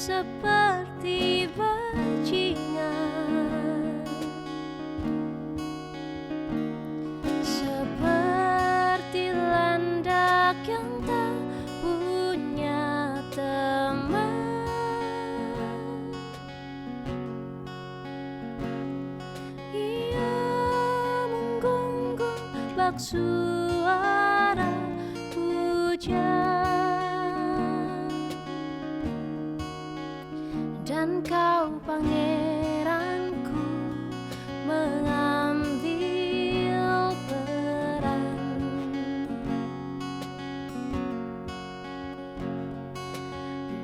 seperti bajingan, seperti landak yang tak punya teman. Ia menggonggong bak suara hujan, dan kau pangeranku mengambil peran.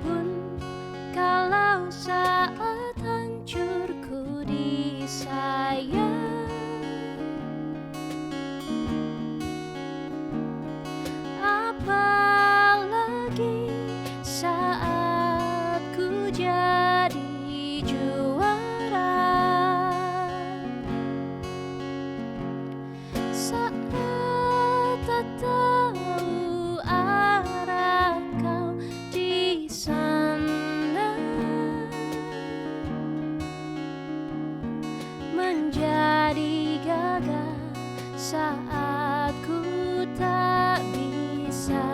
Pun kalau saat hancurku disayang, apalagi saat ku jadi juara, saat tak tahu arah kau di sana, menjadi gagah saat ku tak bisa.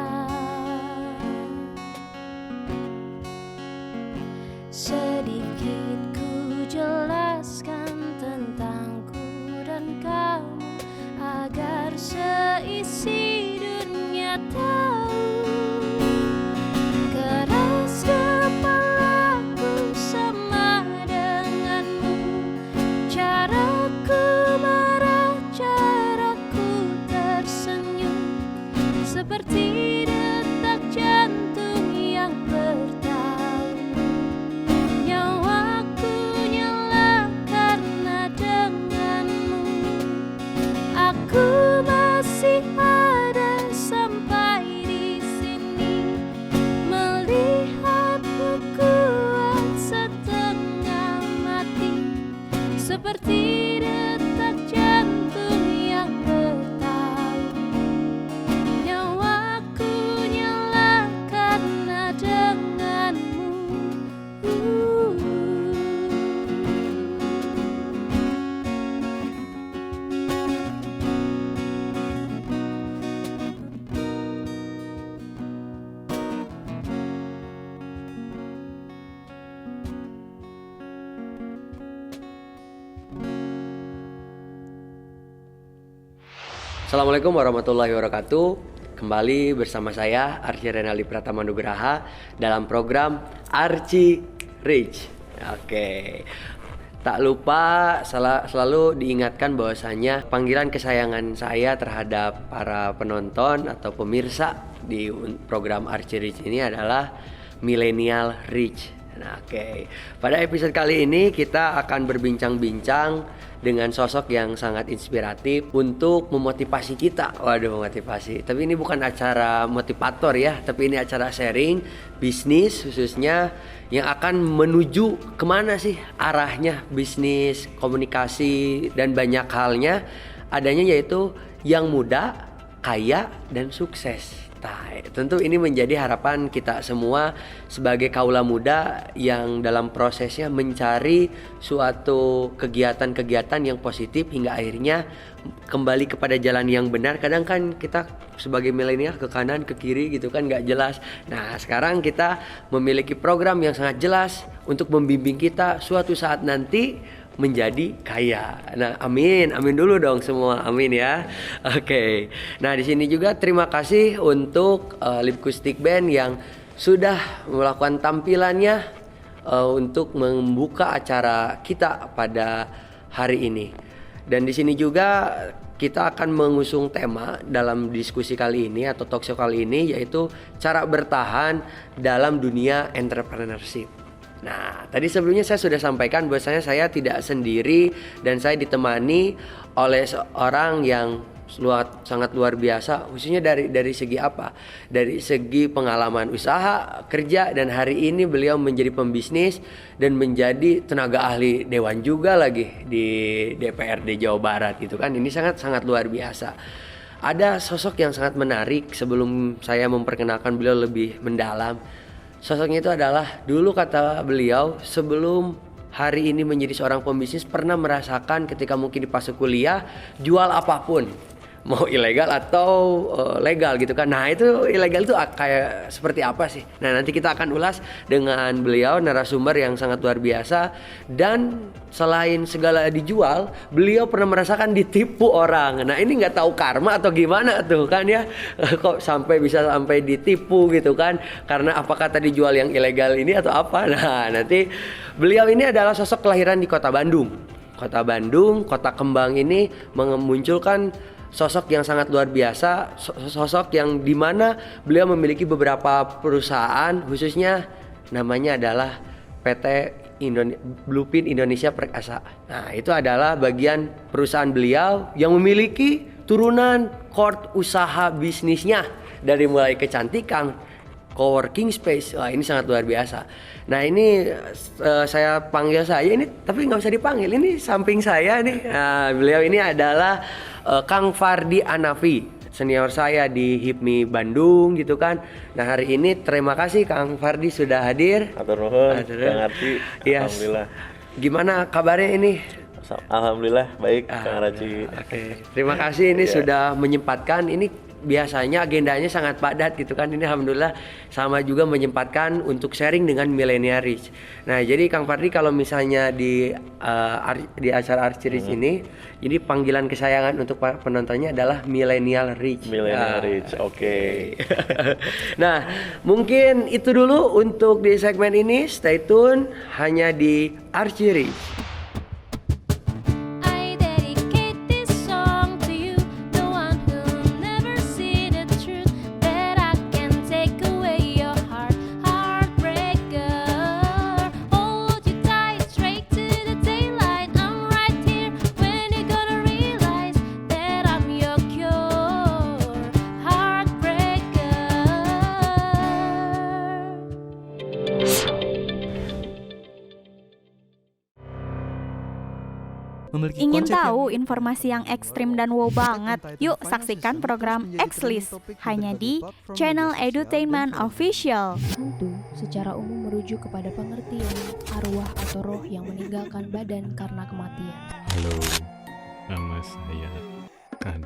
Sedikit ku jelaskan tentangku dan kamu, agar seisi dunia tahu. Keras kepalaku sama denganmu, caraku marah, caraku tersenyum, seperti detak jantung yang bertahan. Nyawaku nyala karena denganmu, aku masih ada sampai di sini, melihatmu kuat setengah mati, seperti detak jantung yang bertahan. Nyawaku nyala karena denganmu. Assalamualaikum warahmatullahi wabarakatuh. Kembali bersama saya Arci Renaldi Pratama Nugraha dalam program Arci Rich. Oke. Tak lupa selalu diingatkan bahwasanya panggilan kesayangan saya terhadap para penonton atau pemirsa di program Arci Rich ini adalah Millennial Rich. Nah, oke. Pada episode kali ini kita akan berbincang-bincang dengan sosok yang sangat inspiratif untuk memotivasi kita. Waduh, memotivasi. Tapi ini bukan acara motivator ya, tapi ini acara sharing bisnis khususnya yang akan menuju kemana sih arahnya bisnis, komunikasi, dan banyak halnya adanya, yaitu yang muda, kaya, dan sukses. Nah, tentu ini menjadi harapan kita semua sebagai kaula muda yang dalam prosesnya mencari suatu kegiatan-kegiatan yang positif hingga akhirnya kembali kepada jalan yang benar. Kadang kan kita sebagai milenial ke kanan ke kiri gitu kan gak jelas. Nah, sekarang kita memiliki program yang sangat jelas untuk membimbing kita suatu saat nanti menjadi kaya. Nah, amin dulu dong semua, amin ya. Oke. Nah, di sini juga terima kasih untuk Lipkustik Band yang sudah melakukan tampilannya untuk membuka acara kita pada hari ini. Dan di sini juga kita akan mengusung tema dalam diskusi kali ini atau talkshow kali ini, yaitu cara bertahan dalam dunia entrepreneurship. Nah, tadi sebelumnya saya sudah sampaikan bahwasanya saya tidak sendiri dan saya ditemani oleh seorang yang sangat luar biasa, khususnya dari segi apa? Dari segi pengalaman usaha, kerja, dan hari ini beliau menjadi pembisnis dan menjadi tenaga ahli dewan juga lagi di DPRD Jawa Barat gitu kan. Ini sangat luar biasa. Ada sosok yang sangat menarik. Sebelum saya memperkenalkan beliau lebih mendalam, Sosoknya itu adalah dulu kata beliau sebelum hari ini menjadi seorang pembisnis pernah merasakan ketika mungkin di fase kuliah jual apapun. Mau ilegal atau legal gitu kan. Nah itu ilegal itu kayak seperti apa sih? Nah nanti kita akan ulas dengan beliau, narasumber yang sangat luar biasa. Dan selain segala dijual, beliau pernah merasakan ditipu orang. Nah ini nggak tahu karma atau gimana tuh kan ya. Kok bisa sampai ditipu gitu kan. Karena apakah tadi jual yang ilegal ini atau apa. Nah nanti beliau ini adalah sosok kelahiran di kota Bandung. Kota Bandung, kota kembang ini memunculkan sosok yang sangat luar biasa, sosok yang dimana beliau memiliki beberapa perusahaan, khususnya namanya adalah PT Bluepin Indonesia Perkasa. Nah itu adalah bagian perusahaan beliau yang memiliki turunan core usaha bisnisnya dari mulai kecantikan, coworking space. Wah ini sangat luar biasa. Nah ini saya panggil saya ini, tapi nggak usah dipanggil, ini samping saya nih. Nah, beliau ini adalah Kang Fardi Anafi, senior saya di HIPMI Bandung gitu kan. Nah hari ini terima kasih Kang Fardi sudah hadir. Atur nuhun, Kang Arci. Yes. Alhamdulillah. Gimana kabarnya ini? Alhamdulillah baik Kang Arci. Oke. Terima kasih ini sudah menyempatkan ini. Biasanya agendanya sangat padat gitu kan. Ini alhamdulillah sama juga menyempatkan untuk sharing dengan Millennial Rich. Nah, jadi Kang Fardi kalau misalnya di acara Arci Rich ini, jadi panggilan kesayangan untuk para penontonnya adalah Millennial Rich. Millennial Rich. Oke. Nah, mungkin itu dulu untuk di segmen ini. Stay tune hanya di Arci Rich. I dedicate this song to you, the one who never see the truth, that I can take away your heart, heartbreaker. Hold you tight, straight to the daylight. I'm right here when you're gonna realize that I'm your cure, heartbreaker. Ingin tahu informasi yang ekstrim dan wow banget? Yuk saksikan program X-List hanya di channel Edutainment Official. Hantu secara umum merujuk kepada pengertian arwah atau roh yang meninggalkan badan karena kematian. Halo, nama saya Kan.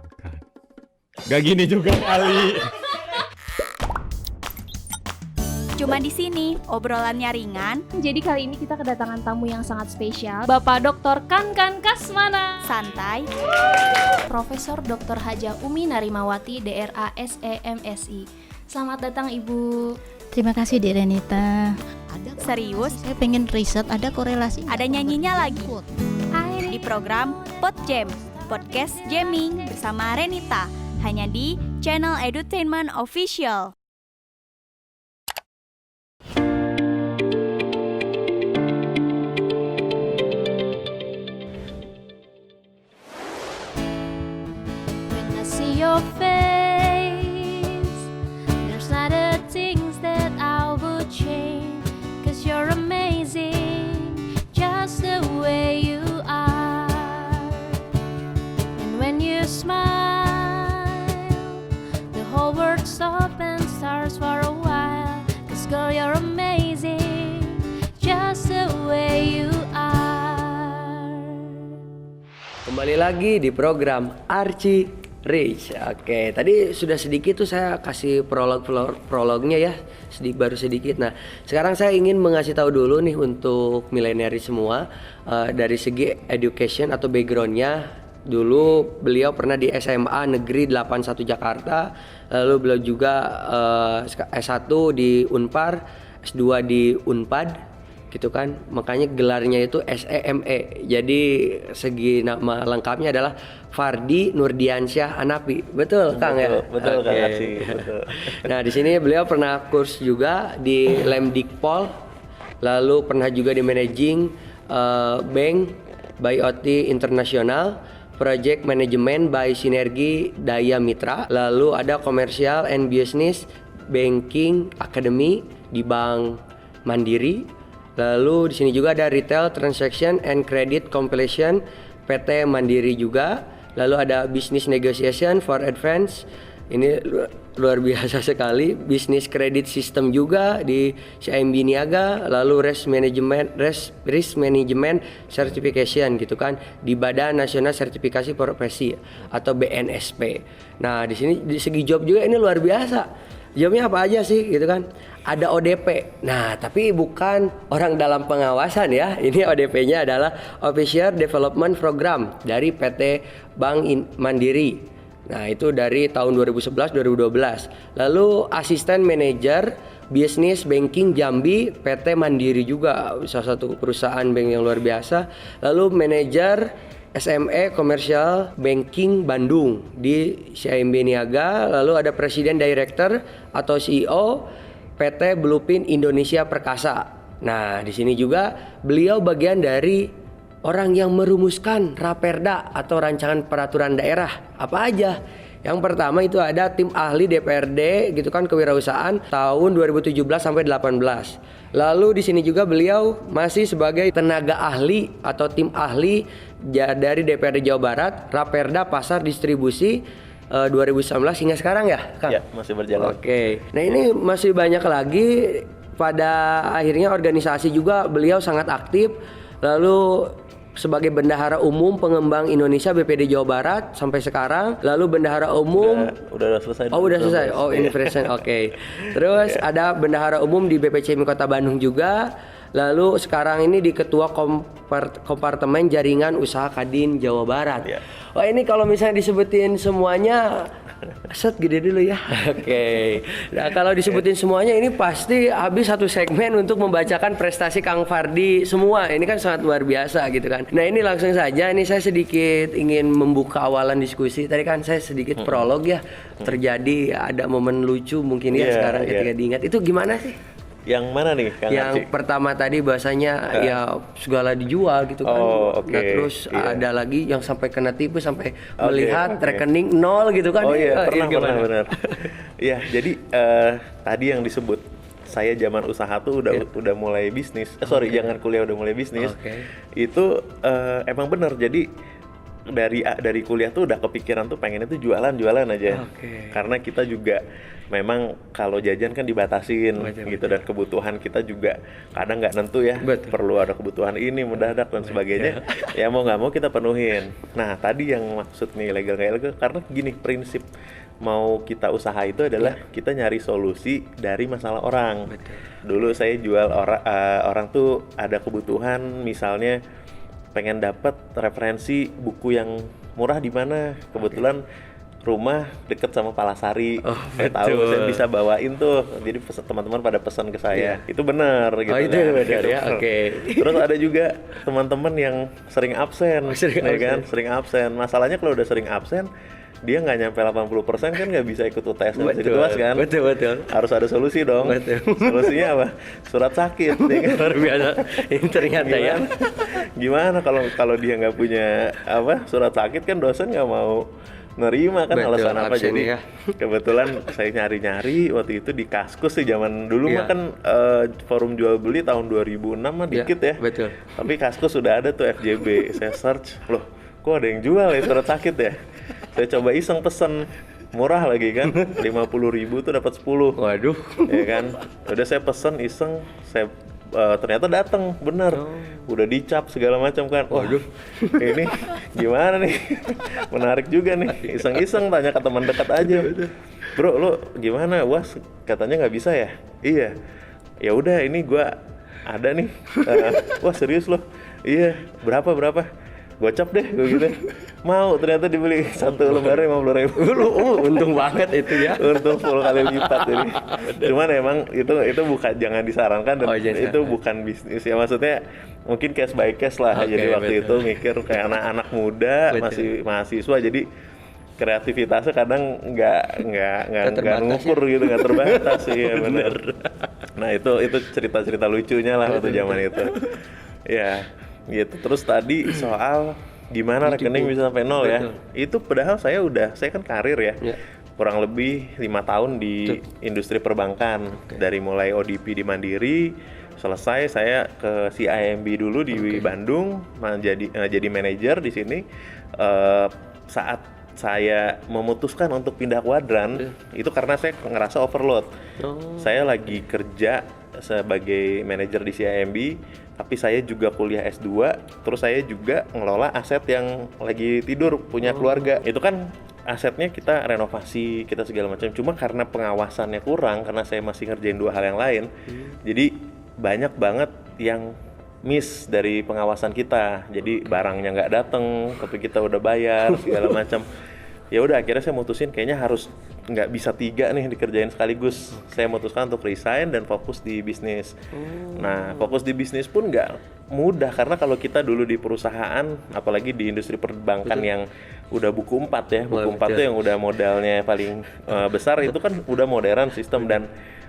Gak gini juga kali. Cuma di sini obrolannya ringan, Jadi kali ini kita kedatangan tamu yang sangat spesial, Bapak Dr. Kan Kasmana, santai, Profesor Dr. Haja Umi Narimawati, DRA SEMSI. Selamat datang Ibu. Terima kasih Dek Renita. serius, Saya pengen riset ada korelasi. ada nyanyinya lagi. Di program Pod Jam, podcast jamming bersama Renita, hanya di channel Edutainment Official. when I see your face, there's not a things that I would change, 'cause you're amazing, just the way you are. And when you smile, the whole world stops and starts for a while, 'cause girl, you're amazing, just the way you are. Kembali lagi di program Arci Rich. Oke, tadi sudah sedikit tuh saya kasih prolognya ya, baru sedikit. Nah, sekarang saya ingin mengasih tahu dulu nih untuk milenialis semua dari segi education atau backgroundnya. Dulu beliau pernah di SMA Negeri 81 Jakarta, lalu beliau juga S1 di Unpar, S2 di Unpad gitu kan, makanya gelarnya itu SEME. Jadi segi nama lengkapnya adalah Fardi Nurdiansyah Anafi. Betul Kang ya? Betul Oke. Kang Arci. Betul. Nah di sini beliau pernah kurs juga di Lemdikpol, lalu pernah juga di managing bank by OT International, project management by Sinergi Daya Mitra, lalu ada commercial and business banking academy di Bank Mandiri. Lalu di sini juga ada retail transaction and credit compilation PT Mandiri juga. Lalu ada business negotiation for advance Ini luar biasa sekali. Bisnis kredit sistem juga di CIMB Niaga, lalu risk management certification gitu kan di Badan Nasional Sertifikasi Profesi atau BNSP. Nah, di sini di segi job juga ini luar biasa. Jobnya apa aja sih gitu kan? Ada ODP. Nah, tapi bukan orang dalam pengawasan ya. Ini ODP-nya adalah Officer Development Program dari PT Bank Mandiri. Nah, itu dari tahun 2011-2012. Lalu Asisten Manajer Bisnis Banking Jambi PT Mandiri juga, salah satu perusahaan bank yang luar biasa. Lalu Manajer SME Commercial Banking Bandung di CIMB Niaga. Lalu ada Presiden Director atau CEO PT Blueprint Indonesia Perkasa. Nah, di sini juga beliau bagian dari orang yang merumuskan Raperda atau rancangan peraturan daerah. Apa aja? Yang pertama itu ada tim ahli DPRD gitu kan kewirausahaan tahun 2017 sampai 18. Lalu di sini juga beliau masih sebagai tenaga ahli atau tim ahli dari DPRD Jawa Barat Raperda Pasar Distribusi 2019 hingga sekarang ya, Kang? Ya, masih berjalan. Oke. Nah, ini masih banyak lagi. Pada akhirnya organisasi juga beliau sangat aktif. Lalu sebagai Bendahara Umum Pengembang Indonesia BPD Jawa Barat sampai sekarang. Lalu Bendahara Umum udah selesai. Oh, udah selesai. Oh, ini present. Oke. Terus ada Bendahara Umum di BPCMI Kota Bandung juga. Lalu sekarang ini di Ketua Kompartemen Jaringan Usaha Kadin Jawa Barat. Ya. Wah, ini kalau misalnya disebutin semuanya set gede dulu ya. Oke. Nah, kalau disebutin semuanya ini pasti habis satu segmen untuk membacakan prestasi Kang Fardi semua. Ini kan sangat luar biasa gitu kan. Nah, ini langsung saja ini saya sedikit ingin membuka awalan diskusi. Tadi kan saya sedikit prolog ya. Terjadi ada momen lucu mungkin ya sekarang ketika diingat. Itu gimana sih? Yang mana nih, Kang Yang Arci? pertama tadi bahasanya ya segala dijual gitu kan. Nah, terus ada lagi yang sampai kena tipu sampai melihat rekening nol gitu kan. Oh iya, ini pernah benar. Iya, jadi tadi yang disebut saya zaman usaha tuh udah mulai bisnis. Jangan kuliah udah mulai bisnis. Itu emang benar. Jadi dari kuliah tuh udah kepikiran tuh pengennya tuh jualan aja. Karena kita juga memang kalau jajan kan dibatasin gitu dan kebutuhan kita juga kadang nggak nentu ya. Perlu ada kebutuhan ini mendadak dan sebagainya. Ya mau nggak mau kita penuhin. Nah, tadi yang maksud nih legal nggak legal karena gini, prinsip mau kita usaha itu adalah kita nyari solusi dari masalah orang. Dulu saya jual orang tuh ada kebutuhan misalnya pengen dapat referensi buku yang murah di mana, kebetulan rumah deket sama Palasari. Saya tahu saya bisa bawain tuh, jadi teman-teman pada pesan ke saya. Itu benar gitu. Oh, itu benar ya. Terus ada juga teman-teman yang sering absen, sering absen. Masalahnya kalau udah sering absen dia nggak nyampe 80% kan nggak bisa ikut UTS, nggak bisa ikut UAS kan? Betul. Harus ada solusi dong. Solusinya apa? Surat sakit. Luar biasa. Ini ternyata ya. Gimana kalau dia nggak punya surat sakit kan dosen nggak mau nerima kan. Alasan apa? Jadi kebetulan saya nyari waktu itu di Kaskus sih zaman dulu mah kan forum jual beli tahun 2006 mah dikit ya. Betul. Tapi Kaskus sudah ada tuh FJB. Saya search, loh kok ada yang jual ya surat sakit ya? Saya coba iseng pesen, murah lagi kan, 50.000 tuh dapat 10. Waduh. Ya kan, udah saya pesen iseng, saya ternyata datang bener, udah dicap segala macam kan. Waduh, ini gimana nih? Menarik juga nih, iseng-iseng tanya ke teman dekat aja. Bro, lo gimana? Wah, katanya nggak bisa ya? Iya. Ya udah, ini gua ada nih. Wah serius lo? Iya. Berapa? Gocap deh, gue gitu. Mau, ternyata dibeli satu lembar 50.000. Untung banget itu ya. Untung 10 kali lipat jadi. Cuman emang itu bukan, jangan disarankan dan itu bukan bisnis ya, maksudnya mungkin case by case lah. Jadi waktu itu mikir kayak anak-anak muda masih mahasiswa, jadi kreativitasnya kadang nggak ngukur gitu, nggak terbatas sih ya benar. Nah itu cerita-cerita lucunya lah waktu zaman itu. Ya. Gitu. Terus tadi soal gimana rekening bisa sampai nol ya. Itu padahal saya kan karir ya. Kurang lebih 5 tahun di industri perbankan. Dari mulai ODP di Mandiri, selesai saya ke CIMB dulu di Bandung, jadi manajer di sini. Saat saya memutuskan untuk pindah kuadran itu karena saya ngerasa overload. Saya lagi kerja sebagai manajer di CIMB, tapi saya juga kuliah S2, terus saya juga ngelola aset yang lagi tidur punya keluarga. Itu kan asetnya kita renovasi, kita segala macam. Cuma karena pengawasannya kurang, karena saya masih ngerjain 2 hal yang lain, jadi banyak banget yang miss dari pengawasan kita. Jadi barangnya nggak dateng, tapi kita udah bayar segala macam. Ya udah akhirnya saya mutusin kayaknya harus nggak bisa 3 nih dikerjain sekaligus. Saya mutuskan untuk resign dan fokus di bisnis. Nah, fokus di bisnis pun nggak mudah karena kalau kita dulu di perusahaan, apalagi di industri perbankan yang udah buku 4 ya, buku 4 tuh yang udah modalnya paling besar itu kan udah modern sistem dan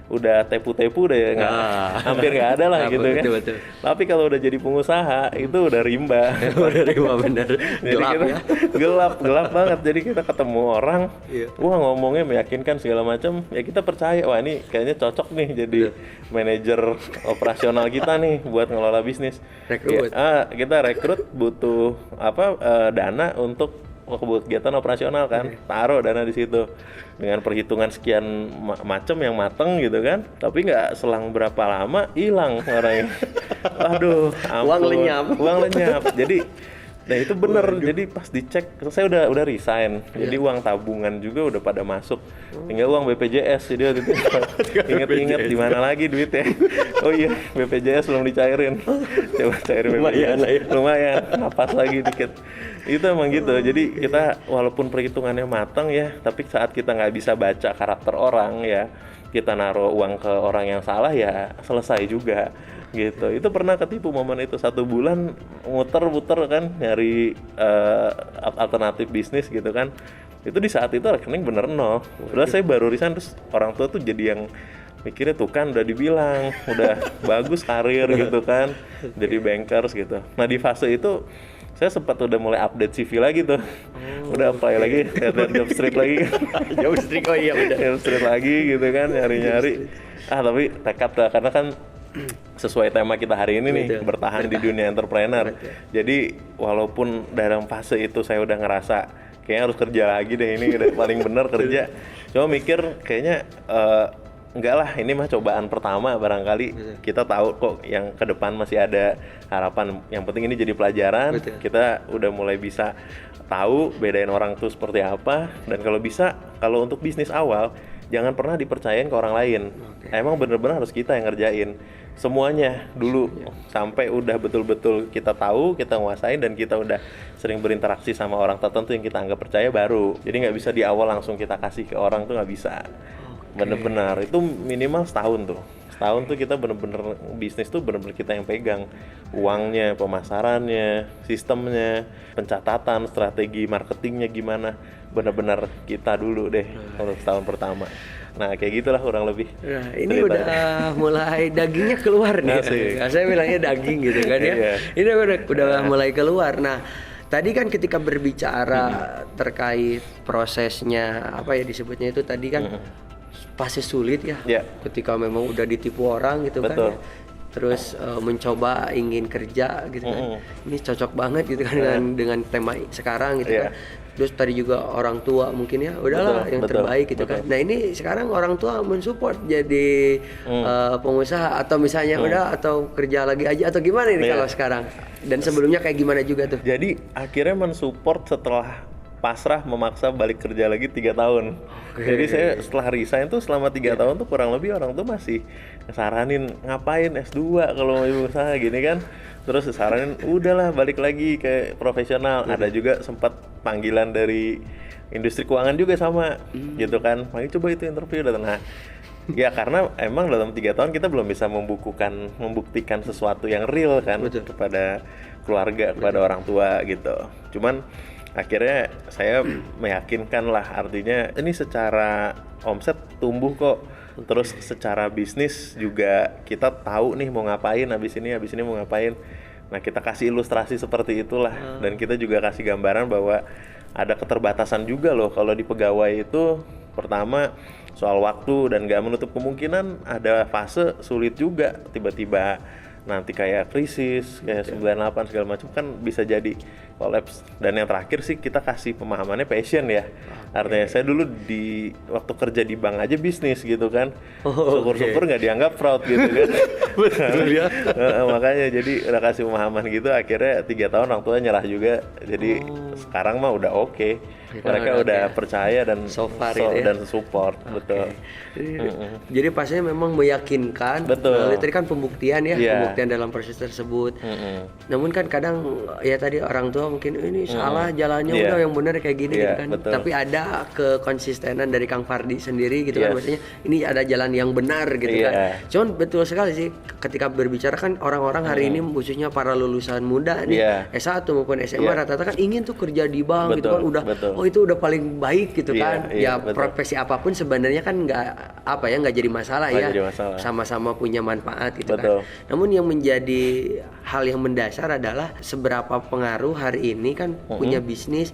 udah tepu-tepu deh, hampir nggak ada lah gitu kan. Betul. Tapi kalau udah jadi pengusaha itu udah rimba. Udah rimba bener. Gelap ya. gelap banget. Jadi kita ketemu orang, wah ngomongnya meyakinkan segala macam, ya kita percaya wah ini kayaknya cocok nih jadi manajer operasional kita nih buat ngelola bisnis. Rekrut. Ya, kita rekrut butuh dana untuk kegiatan operasional kan, taruh dana di situ dengan perhitungan sekian macam yang mateng gitu kan, tapi nggak selang berapa lama hilang orangnya. Waduh, ampun. Uang lenyap. Jadi, nah itu bener. Jadi pas dicek, saya udah resign. Jadi uang tabungan juga udah pada masuk. Tinggal uang BPJS. Jadi waktu itu inget-inget di mana lagi duitnya. Oh iya, BPJS belum dicairin. Coba cairin BPJS. Lumayan, napas lagi dikit. Itu emang gitu. Jadi kita walaupun perhitungannya matang ya, tapi saat kita nggak bisa baca karakter orang ya, kita naruh uang ke orang yang salah ya selesai juga gitu. Itu pernah ketipu momen itu 1 bulan muter-muter kan nyari alternatif bisnis gitu kan. Itu di saat itu rekening bener nol. Udah saya baru resign terus orang tua tuh jadi yang mikirnya tuh kan udah dibilang udah bagus karir gitu kan, jadi bankers gitu. Nah di fase itu saya sempat udah mulai update CV lagi tuh, udah apply lagi, lihat job street lagi kan. Job street, oh iya udah. Job street lagi gitu kan, nyari-nyari. Tapi tekad lah, karena kan sesuai tema kita hari ini nih, bertahan di dunia entrepreneur. Jadi walaupun dalam fase itu saya udah ngerasa kayaknya harus kerja lagi deh, ini udah paling bener kerja. Cuma mikir kayaknya enggak lah, ini mah cobaan pertama barangkali. Kita tahu kok yang ke depan masih ada harapan. Yang penting ini jadi pelajaran. Kita udah mulai bisa tahu bedain orang tuh seperti apa. Dan kalau bisa, kalau untuk bisnis awal jangan pernah dipercayain ke orang lain. Emang bener-bener harus kita yang ngerjain semuanya dulu sampai udah betul-betul kita tahu, kita nguasain dan kita udah sering berinteraksi sama orang tertentu yang kita anggap percaya baru. Jadi nggak bisa di awal langsung kita kasih ke orang tuh nggak bisa. Bener-bener itu minimal setahun tuh kita bener-bener bisnis tuh bener-bener kita yang pegang uangnya, pemasarannya, sistemnya, pencatatan, strategi marketingnya gimana, bener-bener kita dulu deh untuk setahun pertama. Nah kayak gitulah kurang lebih. Nah ini ceritanya. Udah mulai dagingnya keluar nih. Nah, saya bilangnya daging gitu kan ya. Ini udah mulai keluar. Nah tadi kan ketika berbicara terkait prosesnya apa ya disebutnya itu tadi kan pasti sulit ya, ketika memang udah ditipu orang gitu. Betul. Kan ya. Terus mencoba ingin kerja gitu kan, ini cocok banget gitu kan dengan tema sekarang gitu kan. Terus tadi juga orang tua mungkin ya udahlah yang terbaik gitu kan. Nah ini sekarang orang tua mensupport jadi pengusaha atau misalnya udah atau kerja lagi aja atau gimana ini kalau sekarang, dan sebelumnya kayak gimana juga tuh? Jadi akhirnya mensupport setelah pasrah memaksa balik kerja lagi 3 tahun. Jadi saya setelah resign tuh selama 3 tahun tuh kurang lebih orang tuh masih saranin ngapain S2 kalau mau usaha gini kan. Terus saranin udahlah balik lagi ke profesional. Ada juga sempat panggilan dari industri keuangan juga sama gitu kan. Makanya coba itu interview datang. Nah, ya karena emang dalam 3 tahun kita belum bisa membuktikan sesuatu yang real kan kepada keluarga, kepada orang tua gitu. Cuman akhirnya saya meyakinkan lah, artinya ini secara omset tumbuh kok, terus secara bisnis juga kita tahu nih mau ngapain habis ini mau ngapain. Nah kita kasih ilustrasi seperti itulah, dan kita juga kasih gambaran bahwa ada keterbatasan juga loh kalau di pegawai itu. Pertama soal waktu dan gak menutup kemungkinan ada fase sulit juga, tiba-tiba nanti kayak krisis, kayak 98 segala macam kan bisa jadi collapse. Dan yang terakhir sih kita kasih pemahamannya passion ya. Artinya saya dulu di waktu kerja di bank aja bisnis gitu kan. Syukur-syukur nggak dianggap fraud gitu kan. Betul ya. Makanya jadi udah kasih pemahaman gitu, akhirnya 3 tahun orang tua nyerah juga. Jadi sekarang mah udah oke. Mereka udah percaya dan so far ya. dan support, betul. Jadi pastinya memang meyakinkan. Betul. Melalui tadi kan pembuktian ya, Iya. pembuktian dalam proses tersebut. Namun kan kadang ya tadi orang tua mungkin ini salah jalannya, Iya. udah yang benar kayak gini Iya, gitu kan. betul. Tapi ada kekonsistenan dari Kang Fardi sendiri gitu kan, Yes. maksudnya ini ada jalan yang benar gitu Iya. kan. Cuman betul sekali sih ketika berbicara kan orang-orang hari ini khususnya para lulusan muda nih, Iya. S1 maupun SMA Iya. rata-rata kan ingin tuh kerja di bank gitu kan, Betul, udah betul. oh itu udah paling baik gitu Iya, kan. iya, Ya betul. profesi apapun sebenarnya kan nggak jadi masalah Nggak ya. jadi masalah. Sama-sama punya manfaat gitu Betul. kan. Namun yang menjadi hal yang mendasar adalah seberapa pengaruh hari ini kan punya bisnis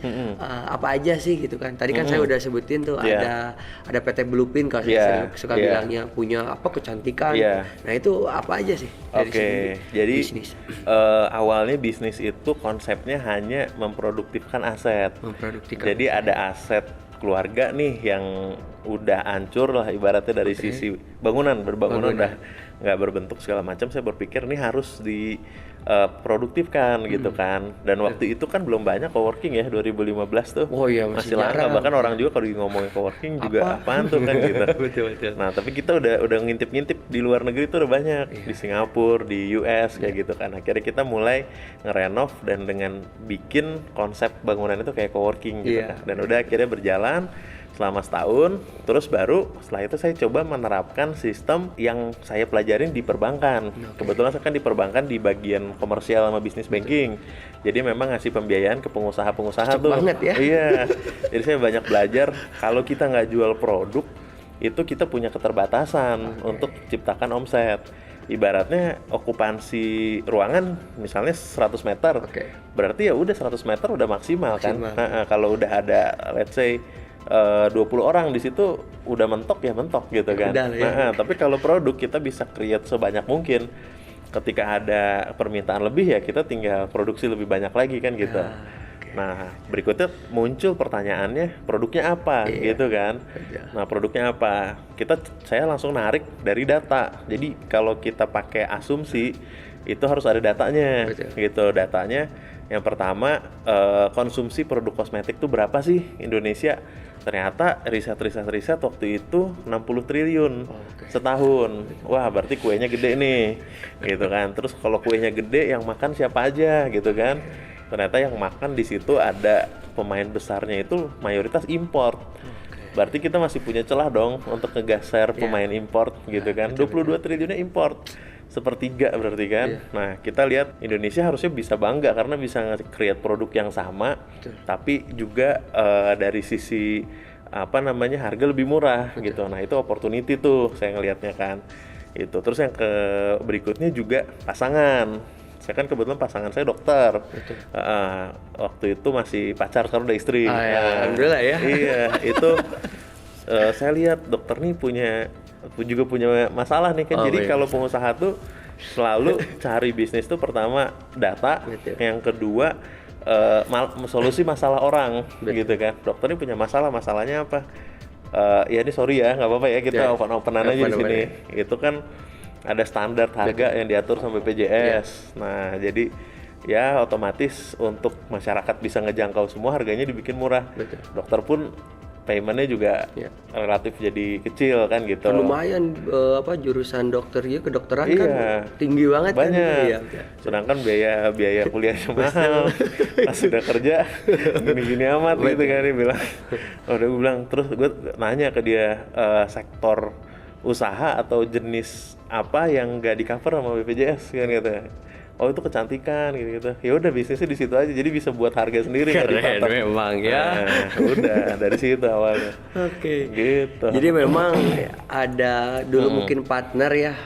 apa aja sih gitu kan. Tadi kan saya udah sebutin tuh Iya. ada PT Bluepin kalau Iya, saya suka iya. bilangnya, punya apa kecantikan. Iya. Nah itu apa aja sih dari Oke, segi jadi bisnis? awalnya bisnis itu konsepnya hanya memproduktifkan aset. Memproduktifkan. Jadi ada aset keluarga nih yang udah hancur lah ibaratnya dari sisi berbangunan udah nggak berbentuk segala macam. Saya berpikir ini harus produktifkan gitu kan. Dan waktu itu kan belum banyak coworking ya, 2015 tuh. Oh iya, masih langka, jarang. bahkan orang juga kalau ngomongin coworking juga apaan tuh kan gitu. Betul. Nah, tapi kita udah ngintip-ngintip di luar negeri tuh udah banyak, di Singapura, di US kayak gitu kan. Akhirnya kita mulai ngerenov dan dengan bikin konsep bangunan itu kayak coworking gitu kan. Dan udah akhirnya berjalan selama setahun, terus baru setelah itu saya coba menerapkan sistem yang saya pelajarin di perbankan. Kebetulan saya kan di perbankan di bagian komersial sama bisnis banking. Jadi memang ngasih pembiayaan ke pengusaha-pengusaha Cocok tuh. banget ya. Iya. Jadi saya banyak belajar kalau kita nggak jual produk, itu kita punya keterbatasan untuk ciptakan omset. Ibaratnya okupansi ruangan misalnya 100 meter. Berarti ya udah 100 meter udah maksimal. Kan. Kalau udah ada let's say 20 orang di situ udah mentok gitu kan. Udah lah ya. Tapi kalau produk kita bisa create sebanyak mungkin. Ketika ada permintaan lebih ya kita tinggal produksi lebih banyak lagi kan gitu. Nah, berikutnya muncul pertanyaannya, produknya apa gitu kan. Nah, produknya apa? Saya langsung narik dari data. Jadi kalau kita pakai asumsi itu harus ada datanya. Gitu, datanya yang pertama konsumsi produk kosmetik itu berapa sih Indonesia? Ternyata riset waktu itu 60 triliun setahun. Wah, berarti kuenya gede nih. Gitu kan. Terus kalau kuenya gede yang makan siapa aja gitu kan. Ternyata yang makan di situ ada pemain besarnya itu mayoritas import. Berarti kita masih punya celah dong untuk ngegaser pemain import gitu kan. 22 triliunnya import. Sepertiga berarti kan. Nah, kita lihat Indonesia harusnya bisa bangga karena bisa nge-create produk yang sama, tapi juga dari sisi harga lebih murah gitu. Nah, itu opportunity tuh saya ngelihatnya kan. Itu. Terus yang berikutnya juga pasangan. Saya kan kebetulan pasangan saya dokter. Waktu itu masih pacar, sekarang udah istri. Alhamdulillah ya. Iya, itu saya lihat dokter nih juga punya masalah nih kan. Jadi kalau pengusaha tuh selalu cari bisnis tuh pertama data, yang kedua solusi masalah orang gitu kan. Dokter ini punya masalahnya apa? Ya ini sorry ya, nggak apa-apa ya kita open-openan aja di sini. Itu kan ada standar harga yang diatur sama BPJS. Nah, jadi ya otomatis untuk masyarakat bisa ngejangkau semua harganya dibikin murah. Dokter pun paymentnya juga relatif jadi kecil kan gitu. Lumayan jurusan dokter ya, kedokteran kan tinggi banget banyak. kan. Sedangkan biaya kuliahnya mahal. Pas sudah kerja gini-gini amat gitu kan dia bilang. Udah gue bilang terus gue nanya ke dia sektor usaha atau jenis apa yang nggak di cover sama BPJS kan gitu. oh itu kecantikan gitu. Ya udah bisnisnya di situ aja. Jadi bisa buat harga sendiri. Keren memang ya. Nah, udah dari situ awalnya. Oke. Gitu. Jadi memang ada dulu mungkin partnernya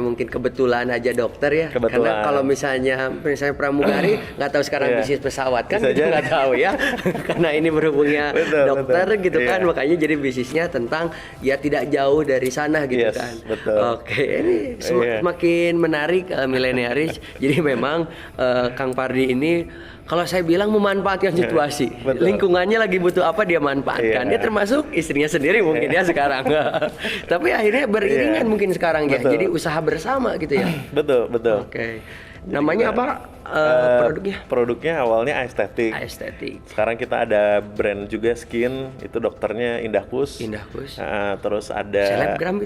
mungkin kebetulan aja dokter ya. Karena kalau misalnya pramugari nggak tahu sekarang bisnis pesawat kan kita nggak tahu ya. Karena ini berhubungnya dokter gitu kan, makanya jadi bisnisnya tentang ya tidak jauh dari sana gitu kan. Betul. Oke, ini semakin menarik milenialis. Jadi memang Kang Pardi ini kalau saya bilang memanfaatkan situasi, lingkungannya lagi butuh apa dia manfaatkan. Dia termasuk istrinya sendiri mungkin ya sekarang. Tapi akhirnya beriringan mungkin sekarang ya. Jadi usaha bersama gitu ya. Betul. Oke. Namanya apa produknya? Produknya awalnya Aesthetic. Sekarang kita ada brand juga skin, itu dokternya Indahkus. Terus ada selebgram.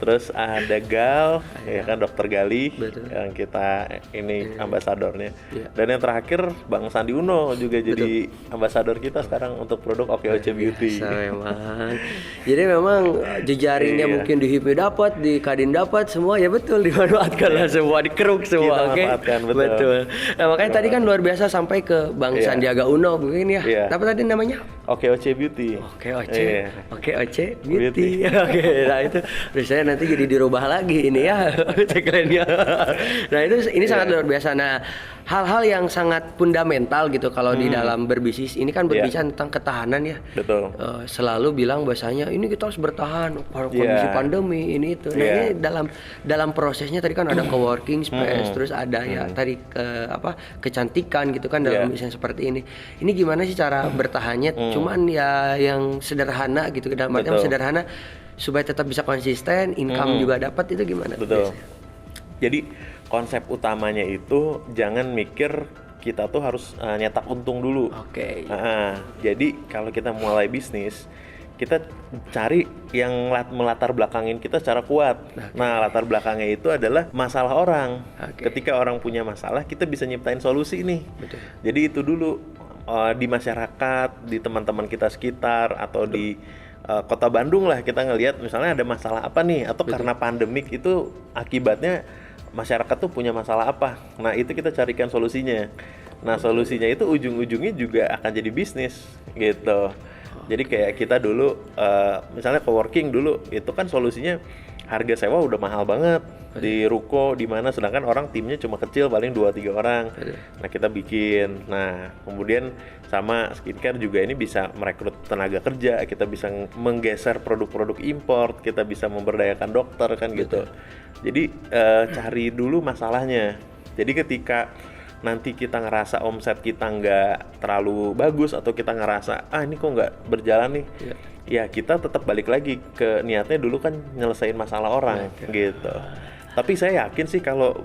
Terus ada Gal, ya kan dokter Gali. Betul. Yang kita ini ambasadornya. Dan yang terakhir Bang Sandi Uno juga jadi ambasador kita sekarang untuk produk OKOC Beauty. Memang. Jadi memang jejaringnya mungkin di HIPMI dapat, di Kadin dapat, semua ya betul dimanfaatkan lah semua, dikeruk semua. Oke. Betul. Nah, makanya tadi kan luar biasa sampai ke Bang Sandiaga Uno mungkin ya. Apa tadi namanya? OKOC Beauty. OKOC Beauty. Oke, nah itu biasanya nanti jadi dirubah lagi ini ya tagline-nya. Nah, ini sangat luar biasa. Nah, hal-hal yang sangat fundamental gitu kalau di dalam berbisnis ini kan berbicara tentang ketahanan ya. Betul. Selalu bilang bahasanya ini kita harus bertahan kondisi pandemi ini itu. Nah, ini dalam prosesnya tadi kan ada coworking space, terus ada ya tadi kecantikan gitu kan dalam bisnis seperti ini. Ini gimana sih cara bertahannya? Cuman ya yang sederhana gitu, dalam artian sederhana supaya tetap bisa konsisten, income juga dapat, itu gimana? Betul. Biasanya? Jadi konsep utamanya itu jangan mikir kita tuh harus nyetak untung dulu. Jadi kalau kita mulai bisnis, kita cari yang melatar belakangin kita secara kuat. Nah, latar belakangnya itu adalah masalah orang. Ketika orang punya masalah, kita bisa nyiptain solusi nih. Betul. Jadi itu dulu di masyarakat, di teman-teman kita sekitar, atau di kota Bandung lah, kita ngelihat misalnya ada masalah apa nih, atau karena pandemik itu akibatnya masyarakat tuh punya masalah apa. Nah, itu kita carikan solusinya. Nah, solusinya itu ujung-ujungnya juga akan jadi bisnis gitu. Jadi kayak kita dulu misalnya coworking dulu, itu kan solusinya harga sewa udah mahal banget di ruko di mana, sedangkan orang timnya cuma kecil paling 2-3 orang. Nah, kita bikin. Nah, kemudian sama skincare juga ini bisa merekrut tenaga kerja, kita bisa menggeser produk-produk import, kita bisa memberdayakan dokter kan gitu. Jadi cari dulu masalahnya. Jadi ketika nanti kita ngerasa omset kita nggak terlalu bagus, atau kita ngerasa ini kok nggak berjalan nih, ya kita tetap balik lagi ke niatnya dulu kan nyelesain masalah orang gitu. Tapi saya yakin sih kalau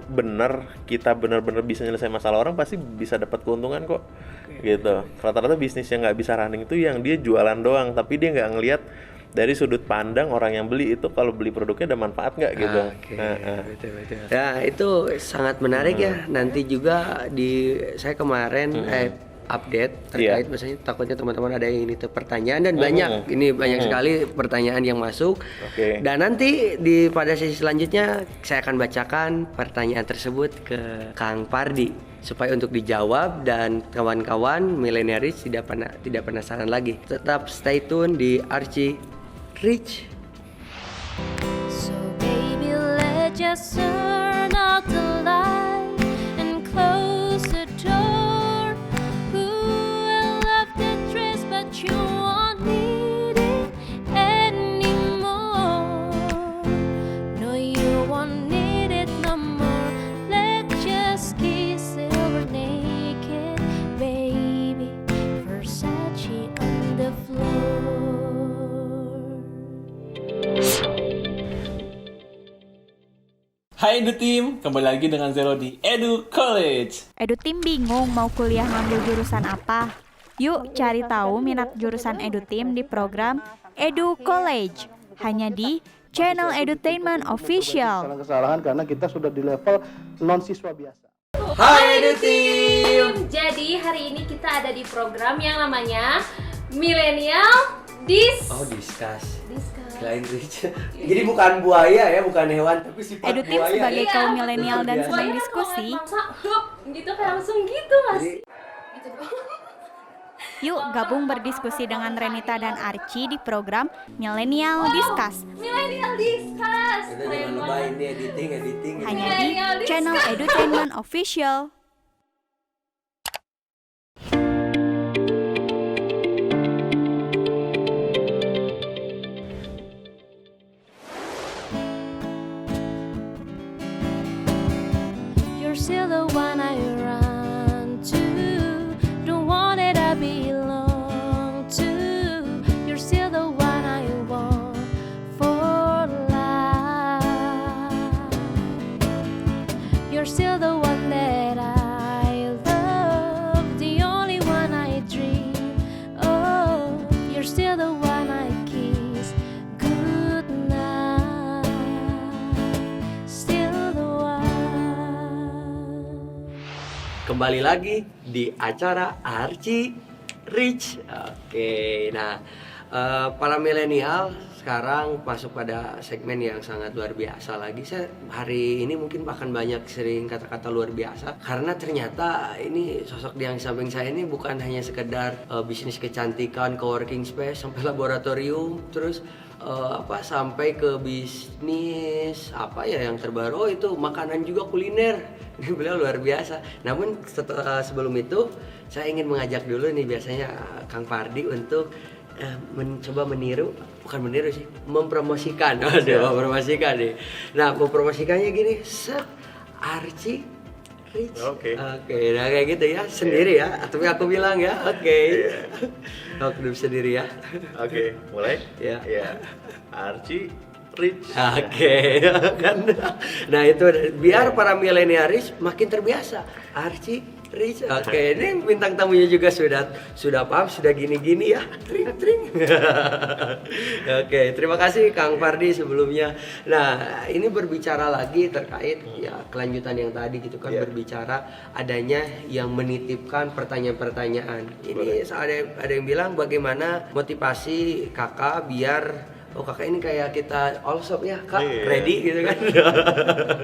kita benar-benar bisa nyelesain masalah orang, pasti bisa dapat keuntungan kok gitu. Rata-rata bisnis yang nggak bisa running itu yang dia jualan doang, tapi dia nggak ngelihat dari sudut pandang orang yang beli itu, kalau beli produknya ada manfaat nggak gitu. Betul. Ya, itu sangat menarik ya. Nanti juga saya kemarin update terkait misalnya, takutnya teman-teman ada yang ini pertanyaan, dan banyak sekali pertanyaan yang masuk. Dan nanti pada sesi selanjutnya saya akan bacakan pertanyaan tersebut ke Kang Pardi supaya untuk dijawab, dan kawan-kawan milenialis tidak penasaran lagi. Tetap stay tune di Archie Rich. So baby, let's just turn out the light and close the door. I love the dress, but you won't need it anymore. No, you won't need it no more. Let's just kiss silver naked, baby. Versace on the floor. Hai Edu Team, kembali lagi dengan Zero di Edu College. Edu Team bingung mau kuliah ngambil jurusan apa? Yuk cari tahu minat jurusan Edu Team di program Edu College, hanya di channel Edutainment Official. Kesalahan karena kita sudah di level non siswa biasa. Hai Edu Team. Jadi hari ini kita ada di program yang namanya Millennial Oh, discuss. Selain rich. Jadi bukan buaya ya, bukan hewan, tapi sifat Edu Team buaya. sebagai ya. kaum milenial dan Luar biasa. senang diskusi, gitu kayak langsung gitu mas. Jadi, yuk gabung berdiskusi dengan Renita dan Archie di program Millennial Discuss Millennial Discuss. kita jangan lupa ini editing. hanya di channel Edutainment Official. You're still the one I run to. Don't want it, I belong to. You're still the one I want for life. You're still the one that I love, the only one I dream. Oh, you're still the one I kiss. Good night. Still the one. kembali lagi di acara Archie Rich. Oke, nah para milenial sekarang masuk pada segmen yang sangat luar biasa lagi. Saya hari ini mungkin akan banyak sering kata-kata luar biasa karena ternyata ini sosok yang di samping saya ini bukan hanya sekedar bisnis kecantikan, coworking space, sampai laboratorium, terus sampai ke bisnis apa ya yang terbaru, itu makanan juga, kuliner. Ini beliau luar biasa. Namun sebelum itu saya ingin mengajak dulu nih biasanya Kang Pardi untuk mencoba mempromosikan. Mempromosikan nih. Nah, mempromosikannya gini, Archie Rich. Oke, nah kayak gitu ya, sendiri ya. Tapi aku bilang ya, oke. Aku sendiri ya. Oke, mulai? Ya. Archie Rich. Oke, kan. Nah, itu biar para milenialis makin terbiasa. Archie Rich. Oke, ini bintang tamunya juga sudah paham, sudah gini-gini ya. Tring. Oke, terima kasih Kang Pardi sebelumnya. Nah, ini berbicara lagi terkait ya kelanjutan yang tadi gitu kan, berbicara adanya yang menitipkan pertanyaan-pertanyaan. Ini ada yang bilang bagaimana motivasi kakak biar kakak ini kayak kita all shop ya kak, ready gitu kan.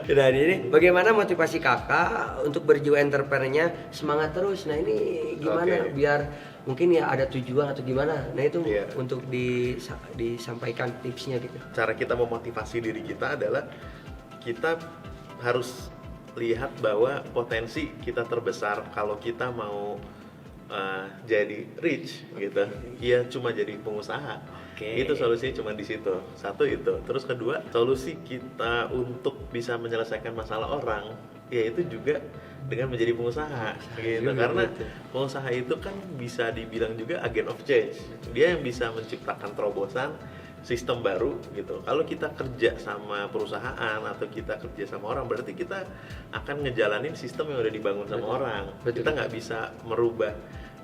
Nah ini bagaimana motivasi kakak untuk berjiwa entrepreneurnya semangat terus. Nah ini gimana biar mungkin ya ada tujuan atau gimana. Nah itu untuk disampaikan tipsnya gitu. Cara kita memotivasi diri kita adalah kita harus lihat bahwa potensi kita terbesar kalau kita mau jadi rich gitu. Ya cuma jadi pengusaha. Itu solusinya cuma di situ. Satu itu. Terus kedua, solusi kita untuk bisa menyelesaikan masalah orang yaitu juga dengan menjadi pengusaha gitu. Karena pengusaha itu kan bisa dibilang juga agent of change. Dia yang bisa menciptakan terobosan sistem baru gitu. Kalau kita kerja sama perusahaan atau kita kerja sama orang, berarti kita akan ngejalanin sistem yang udah dibangun sama orang. Kita nggak bisa merubah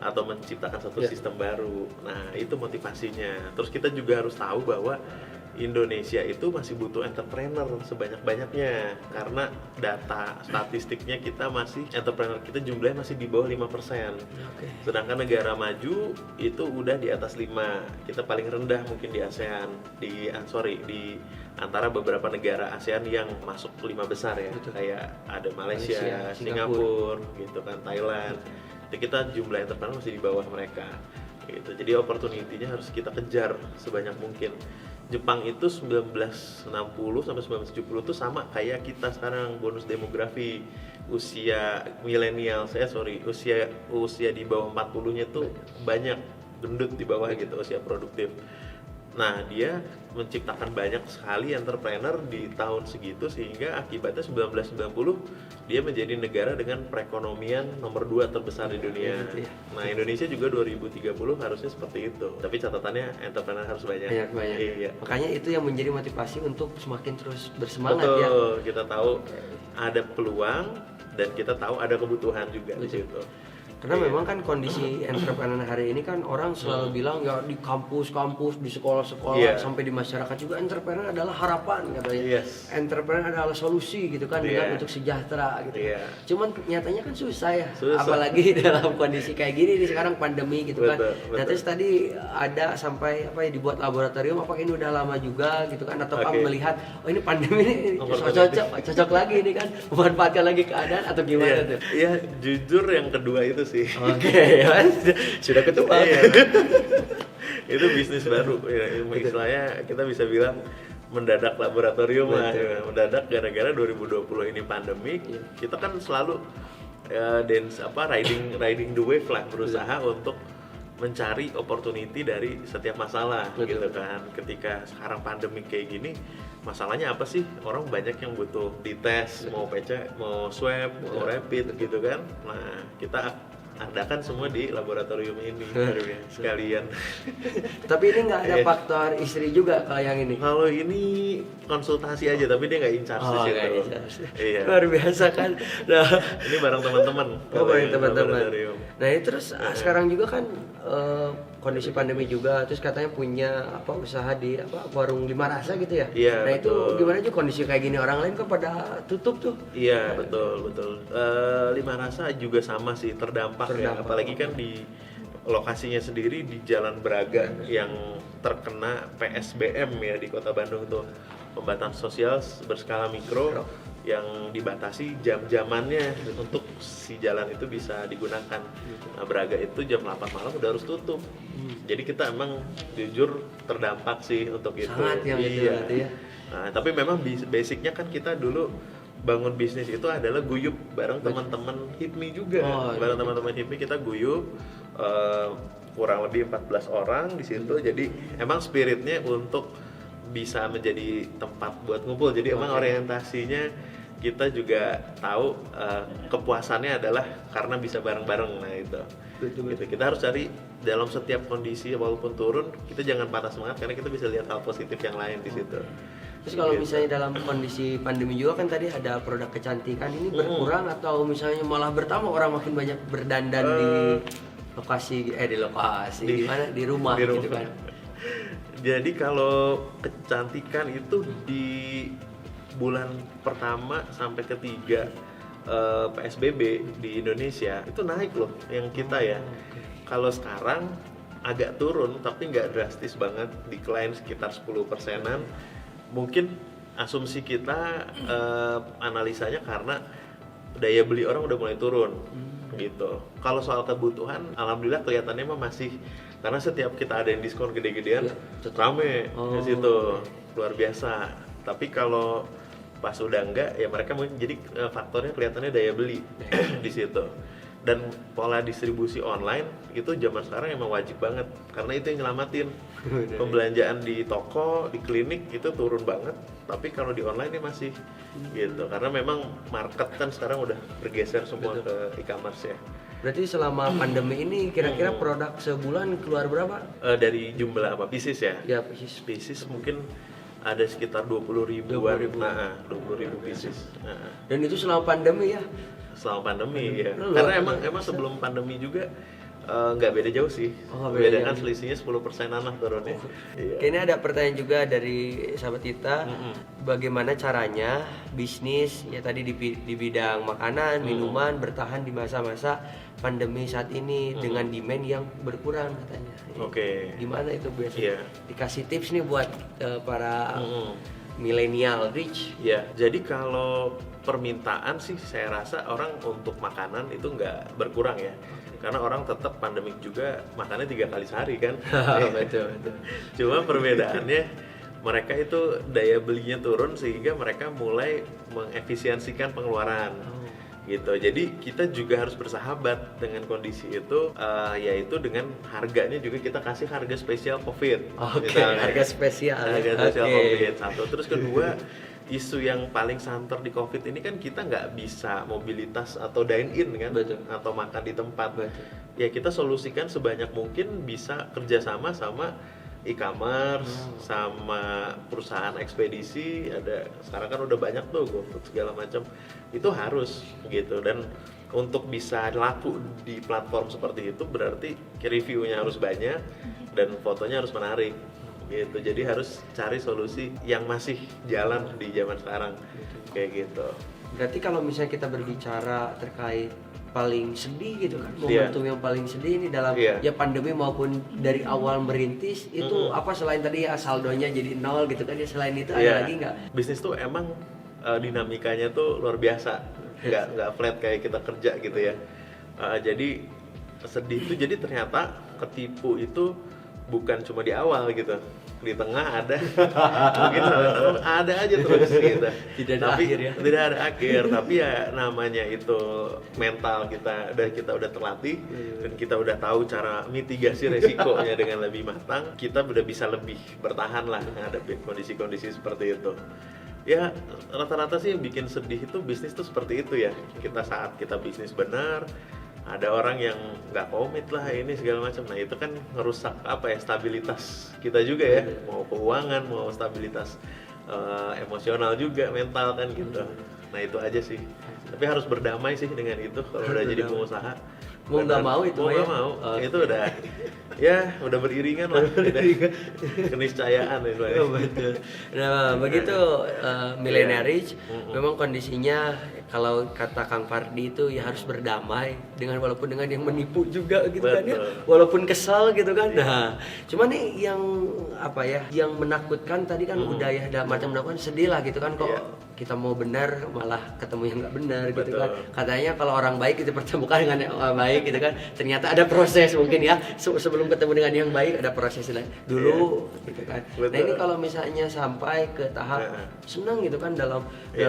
atau menciptakan satu sistem baru. Nah, itu motivasinya. Terus kita juga harus tahu bahwa Indonesia itu masih butuh entrepreneur sebanyak-banyaknya karena data statistiknya kita masih entrepreneur kita jumlahnya masih di bawah 5%. Sedangkan negara maju itu udah di atas 5. Kita paling rendah mungkin di ASEAN, di antara beberapa negara ASEAN yang masuk 5 besar ya. Kayak ada Malaysia, Singapura gitu kan, Thailand. Kita jumlah entrepreneur masih di bawah mereka gitu. Jadi opportunity-nya harus kita kejar sebanyak mungkin. Jepang itu 1960 sampai 1970 itu sama kayak kita sekarang, bonus demografi. Usia milenial, usia di bawah 40-nya tuh banyak, gendut di bawah gitu, usia produktif. Nah, dia menciptakan banyak sekali entrepreneur di tahun segitu sehingga akibatnya 1990 dia menjadi negara dengan perekonomian nomor 2 terbesar di dunia. Nah, Indonesia juga 2030 harusnya seperti itu. Tapi catatannya entrepreneur harus banyak. Iya. Makanya itu yang menjadi motivasi untuk semakin terus bersemangat. Betul. Kita tahu ada peluang dan kita tahu ada kebutuhan juga di situ. Karena memang kan kondisi entrepreneur hari ini kan orang selalu bilang ya di kampus-kampus, di sekolah-sekolah, sampai di masyarakat juga entrepreneur adalah harapan katanya. Entrepreneur adalah solusi gitu kan dengan untuk sejahtera gitu. Cuman nyatanya kan susah ya. Apalagi dalam kondisi kayak gini nih sekarang pandemi gitu kan. Nah terus tadi ada sampai apa ya dibuat laboratorium, apa ini udah lama juga gitu kan, atau kamu melihat oh ini pandemi ini cocok lagi ini kan, memanfaatkan lagi keadaan atau gimana tuh? Iya, jujur yang kedua itu sih. Oke, sudah ketebak. Itu bisnis baru, ya, istilahnya kita bisa bilang mendadak laboratorium lah. Ya. Mendadak gara-gara 2020 ini pandemik, kita kan selalu riding the wave lah, berusaha untuk mencari opportunity dari setiap masalah gitu kan. Ketika sekarang pandemi kayak gini, masalahnya apa sih? Orang banyak yang butuh dites, mau PC, mau swab, mau rapid gitu kan. Nah, kita adakan semua di laboratorium ini sekalian. Tapi ini nggak ada faktor istri juga kalau yang ini? Kalau ini konsultasi aja, tapi dia nggak in charge di situ. Iya. Luar biasa kan. Nah, ini bareng teman-teman. Bareng teman-teman. Nah, terus sekarang juga kan kondisi pandemi juga, terus katanya punya usaha di warung Lima Rasa gitu ya? Iya. Nah itu gimana juga kondisi kayak gini, orang lain kan pada tutup tuh? Iya betul. Lima Rasa juga sama sih terdampak. Ya. Apalagi kan di lokasinya sendiri di Jalan Braga yang terkena PSBM ya di Kota Bandung tuh, pembatasan sosial berskala mikro yang dibatasi jam-jamannya untuk si jalan itu bisa digunakan. Nah, Braga itu jam 8 malam udah harus tutup. Jadi kita emang jujur terdampak sih untuk itu. Sangat yang itu ya. Nah, tapi memang basicnya kan kita dulu bangun bisnis itu adalah guyup bareng teman-teman HIPMI juga. Bareng teman-teman HIPMI kita guyup kurang lebih 14 orang di situ. Jadi emang spiritnya untuk bisa menjadi tempat buat ngumpul. Jadi emang orientasinya kita juga tahu kepuasannya adalah karena bisa bareng-bareng. Nah itu gitu. Kita harus cari dalam setiap kondisi walaupun turun, kita jangan patah semangat karena kita bisa lihat hal positif yang lain di situ. Terus kalau misalnya dalam kondisi pandemi juga kan tadi ada produk kecantikan, ini berkurang atau misalnya malah bertambah, orang makin banyak berdandan di lokasi di rumah gitu kan. Jadi kalau kecantikan itu di bulan pertama sampai ketiga PSBB di Indonesia itu naik loh yang kita ya. Kalau sekarang agak turun tapi nggak drastis banget, decline sekitar 10%-an. Mungkin asumsi kita analisanya karena daya beli orang udah mulai turun gitu. Kalau soal kebutuhan, alhamdulillah kelihatannya mah masih, karena setiap kita ada yang diskon gede-gedean rame di situ luar biasa. Tapi kalau pas udah enggak ya mereka mungkin jadi faktornya kelihatannya daya beli di situ. Dan pola distribusi online itu zaman sekarang emang wajib banget karena itu yang nyelamatin. Pembelanjaan di toko, di klinik itu turun banget, tapi kalau di online ya masih gitu karena memang market kan sekarang udah bergeser semua ke e-commerce ya. Berarti selama pandemi ini kira-kira produk sebulan keluar berapa? Dari jumlah pieces ya? Ya, pieces mungkin ada sekitar 20.000 pieces. Dan itu selama pandemi ya? Selama pandemi ya. Karena emang sebelum pandemi juga nggak beda jauh sih. Beda kan selisihnya 10%-an lah turunnya. Iya. Ini ada pertanyaan juga dari sahabat kita, bagaimana caranya bisnis ya tadi di bidang makanan, minuman bertahan di masa-masa pandemi saat ini dengan demand yang berkurang katanya. Oke. Gimana itu biasanya? Dikasih tips nih buat para milenial rich. Ya, jadi kalau permintaan sih saya rasa orang untuk makanan itu nggak berkurang ya. Karena orang tetap pandemik juga makannya 3 kali sehari kan. Betul. Cuma perbedaannya mereka itu daya belinya turun sehingga mereka mulai mengefisiensikan pengeluaran. Gitu. Jadi kita juga harus bersahabat dengan kondisi itu, yaitu dengan harganya juga kita kasih harga spesial COVID. Harga spesial. COVID satu. Terus kedua, isu yang paling santer di COVID ini kan kita nggak bisa mobilitas atau dine in kan, atau makan di tempat. Ya kita solusikan sebanyak mungkin bisa kerjasama sama e-commerce, sama perusahaan ekspedisi. Ada sekarang kan udah banyak tuh GoFood segala macam, itu harus gitu. Dan untuk bisa laku di platform seperti itu berarti reviewnya harus banyak dan fotonya harus menarik gitu. Jadi harus cari solusi yang masih jalan di zaman sekarang kayak gitu. Berarti kalau misalnya kita berbicara terkait paling sedih gitu kan, momentum yang paling sedih ini dalam ya pandemi maupun dari awal merintis itu apa selain tadi ya saldonya jadi 0 gitu kan, ya selain itu ada lagi nggak? Bisnis tuh emang dinamikanya tuh luar biasa, nggak flat kayak kita kerja gitu ya. Jadi sedih itu jadi ternyata ketipu itu bukan cuma di awal gitu, di tengah ada, mungkin ada aja terus gitu. Tidak ada akhir ya. Tidak ada akhir, tapi ya namanya itu mental kita udah terlatih dan kita udah tahu cara mitigasi resikonya dengan lebih matang. Kita udah bisa lebih bertahan lah menghadapi kondisi-kondisi seperti itu. Ya rata-rata sih yang bikin sedih itu bisnis tuh seperti itu ya. Saat kita bisnis benar, ada orang yang nggak komit lah ini segala macam. Nah itu kan ngerusak stabilitas kita juga ya, mau keuangan, mau stabilitas emosional juga, mental kan gitu. Nah itu aja sih. Tapi harus berdamai sih dengan itu kalau udah jadi pengusaha. Mau nggak mau itu mau nggak mau itu udah ya udah beriringan lah, keniscayaan itu. Betul. Nah begitu Millionaire Rich memang kondisinya kalau kata Kang Fardi itu ya harus berdamai dengan walaupun dengan yang menipu juga gitu kan ya, walaupun kesal gitu kan. Nah cuman nih yang yang menakutkan tadi kan udah ya ada macam menakutkan, sedih lah gitu kan kok kita mau benar malah ketemu yang nggak benar gitu kan. Katanya kalau orang baik kita pertemukan dengan orang baik gitu kan, ternyata ada proses mungkin ya sebelum ketemu dengan yang baik ada proses dulu gitu kan. Nah ini kalau misalnya sampai ke tahap senang gitu kan dalam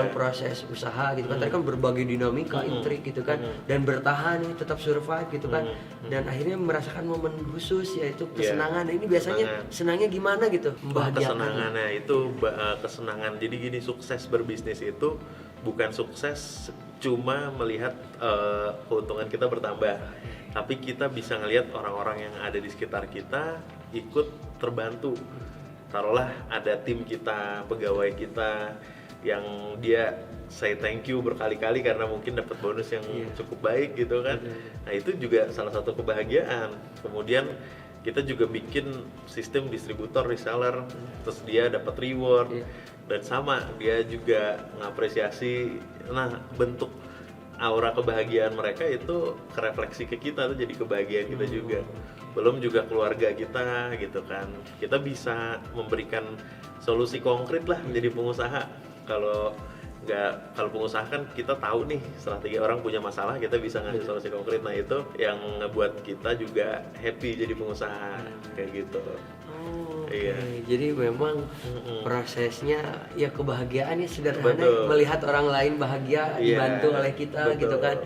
proses usaha gitu kan, tadi kan berbagai dinamika, intrik gitu kan, dan bertahan tetap survive gitu kan, dan akhirnya merasakan momen khusus yaitu kesenangan. Ini biasanya senangnya gimana gitu? Kesenangannya itu kesenangan. Jadi gini, sukses berbisnis itu bukan sukses cuma melihat keuntungan kita bertambah, tapi kita bisa ngelihat orang-orang yang ada di sekitar kita ikut terbantu. Taruhlah ada tim kita, pegawai kita yang dia say thank you berkali-kali karena mungkin dapat bonus yang cukup baik gitu kan. Nah itu juga salah satu kebahagiaan. Kemudian kita juga bikin sistem distributor, reseller, terus dia dapat reward dan sama dia juga ngapresiasi. Nah bentuk aura kebahagiaan mereka itu kerefleksi ke kita tuh, jadi kebahagiaan kita juga. Belum juga keluarga kita gitu kan, kita bisa memberikan solusi konkret lah menjadi pengusaha. Kalau pengusaha kan kita tahu nih strategi, orang punya masalah kita bisa ngasih solusi konkret. Nah itu yang ngebuat kita juga happy jadi pengusaha kayak gitu. Jadi memang prosesnya ya kebahagiaannya sederhana, melihat orang lain bahagia dibantu oleh kita gitu kan.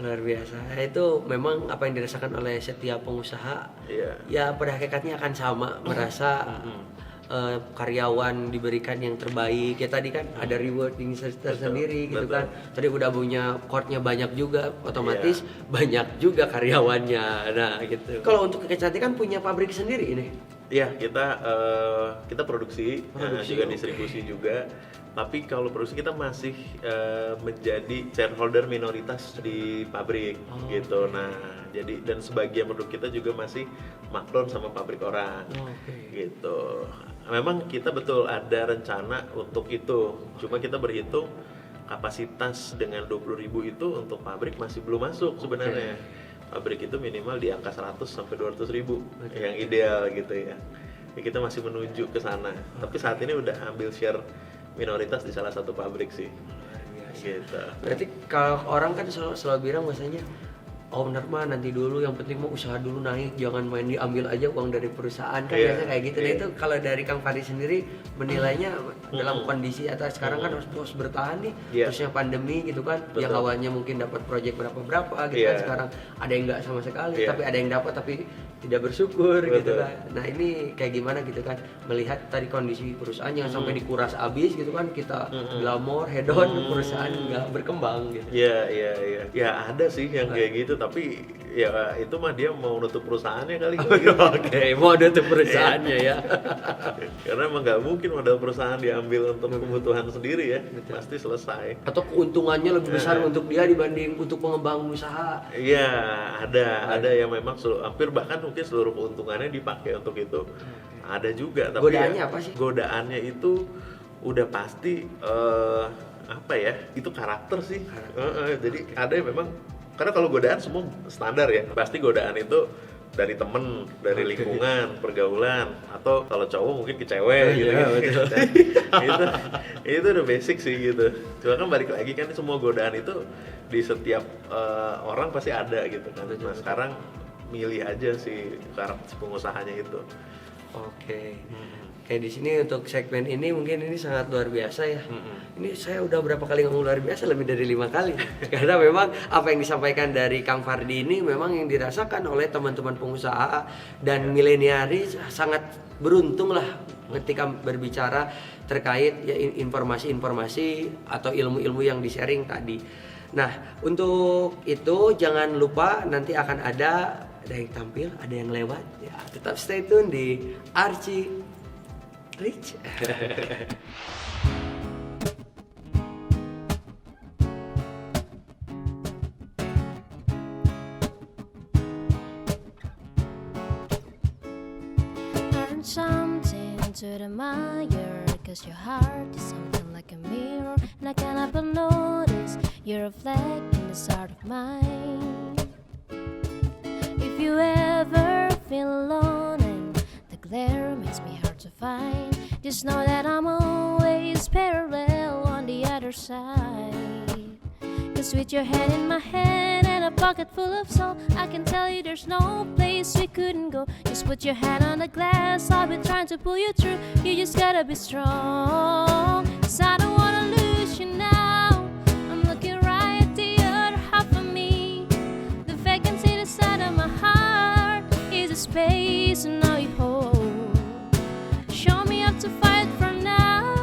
Luar biasa. Itu memang apa yang dirasakan oleh setiap pengusaha. Ya pada hakikatnya akan sama, merasa karyawan diberikan yang terbaik ya, tadi kan ada rewarding tersendiri gitu kan. Tadi udah punya core-nya banyak juga, otomatis banyak juga karyawannya. Nah gitu. Kalau untuk kecantikan punya pabrik sendiri ini? Iya, kita produksi juga distribusi juga. Tapi kalau produksi kita masih menjadi shareholder minoritas di pabrik gitu. Nah, jadi dan sebagian produk kita juga masih makron sama pabrik orang gitu. Memang kita betul ada rencana untuk itu. Cuma kita berhitung kapasitas dengan 20.000 itu untuk pabrik masih belum masuk sebenarnya. Pabrik itu minimal di angka 100 sampai 200.000 yang ideal gitu ya. Kita masih menuju ke sana. Tapi saat ini udah ambil share minoritas di salah satu pabrik sih. Gitu. Berarti kalau orang kan selalu bilang bahasanya owner mah nanti dulu, yang penting mau usaha dulu naik, jangan main diambil aja uang dari perusahaan kan biasanya kayak gitu. Nah itu kalau dari Kang Fadi sendiri menilainya dalam kondisi atas sekarang kan harus bertahan nih, terusnya pandemi gitu kan, yang awalnya mungkin dapat proyek berapa gitu kan, sekarang ada yang nggak sama sekali, tapi ada yang dapat tapi tidak bersyukur gitu kan. Nah ini kayak gimana gitu kan, melihat tadi kondisi perusahaan yang sampai dikuras habis gitu kan, kita glamor, hedon, perusahaan nggak berkembang gitu. Iya, ada sih yang kayak gitu. tapi ya itu mah dia mau nutup perusahaannya kali. Oke, mau nutup perusahaannya ya. Karena emang nggak mungkin modal perusahaan diambil untuk kebutuhan sendiri ya, pasti selesai. Atau keuntungannya lebih besar untuk dia dibanding untuk pengembang usaha. Iya, ada yang memang hampir bahkan mungkin seluruh keuntungannya dipakai untuk itu. Ada juga, tapi godaannya apa sih? Godaannya itu udah pasti apa ya? Itu karakter sih. Jadi ada yang memang, karena kalau godaan semua standar ya. Pasti godaan itu dari temen, dari lingkungan, pergaulan, atau kalau cowok mungkin ke cewek gitu. Itu udah basic sih gitu. Cuma kan balik lagi kan semua godaan itu di setiap orang pasti ada gitu kan. Nah sekarang milih aja si karakter pengusahanya itu. Oke. Kayak di sini untuk segmen ini mungkin ini sangat luar biasa ya. Ini saya udah berapa kali ngomong luar biasa, lebih dari 5 kali. Karena memang apa yang disampaikan dari Kang Fardi ini memang yang dirasakan oleh teman-teman pengusaha dan milenialis sangat beruntung lah ketika berbicara terkait ya informasi-informasi atau ilmu-ilmu yang di-sharing tadi. Nah, untuk itu jangan lupa nanti akan ada yang tampil, ada yang lewat. Ya, tetap stay tune di Archie Rich. Learn something to admire, cause your heart is something like a mirror, and I can't help but notice you reflect in this heart of mine. If you ever feel alone and the glare makes me hard to find, just know that I'm always parallel on the other side. Cause with your hand in my hand and a pocket full of soul, I can tell you there's no place we couldn't go. Just put your hand on the glass, I'll be trying to pull you through. You just gotta be strong, cause I don't wanna lose you now. I'm looking right at the other half of me. The vacancy inside of my heart is a space and now you hold. Show me up to fight from now,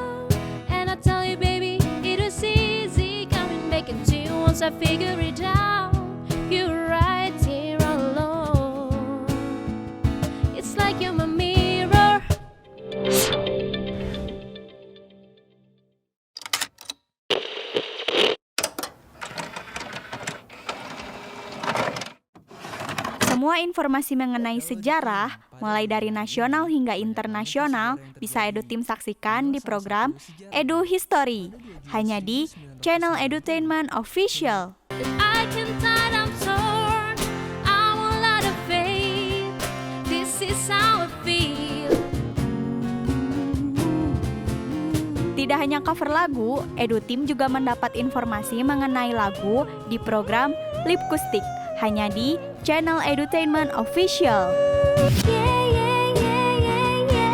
and I tell you baby, it was easy coming back into you once I figure it out. You're right here alone. It's like you're my mirror. Semua informasi mengenai sejarah, mulai dari nasional hingga internasional, bisa EduTeam saksikan di program Edu History, hanya di channel Edutainment Official. I can tell I'm torn, I'm all out of faith. This is how I feel. Tidak hanya cover lagu, EduTeam juga mendapat informasi mengenai lagu di program Lipkustik, hanya di channel Edutainment Official. Yeah, yeah, yeah, yeah, yeah.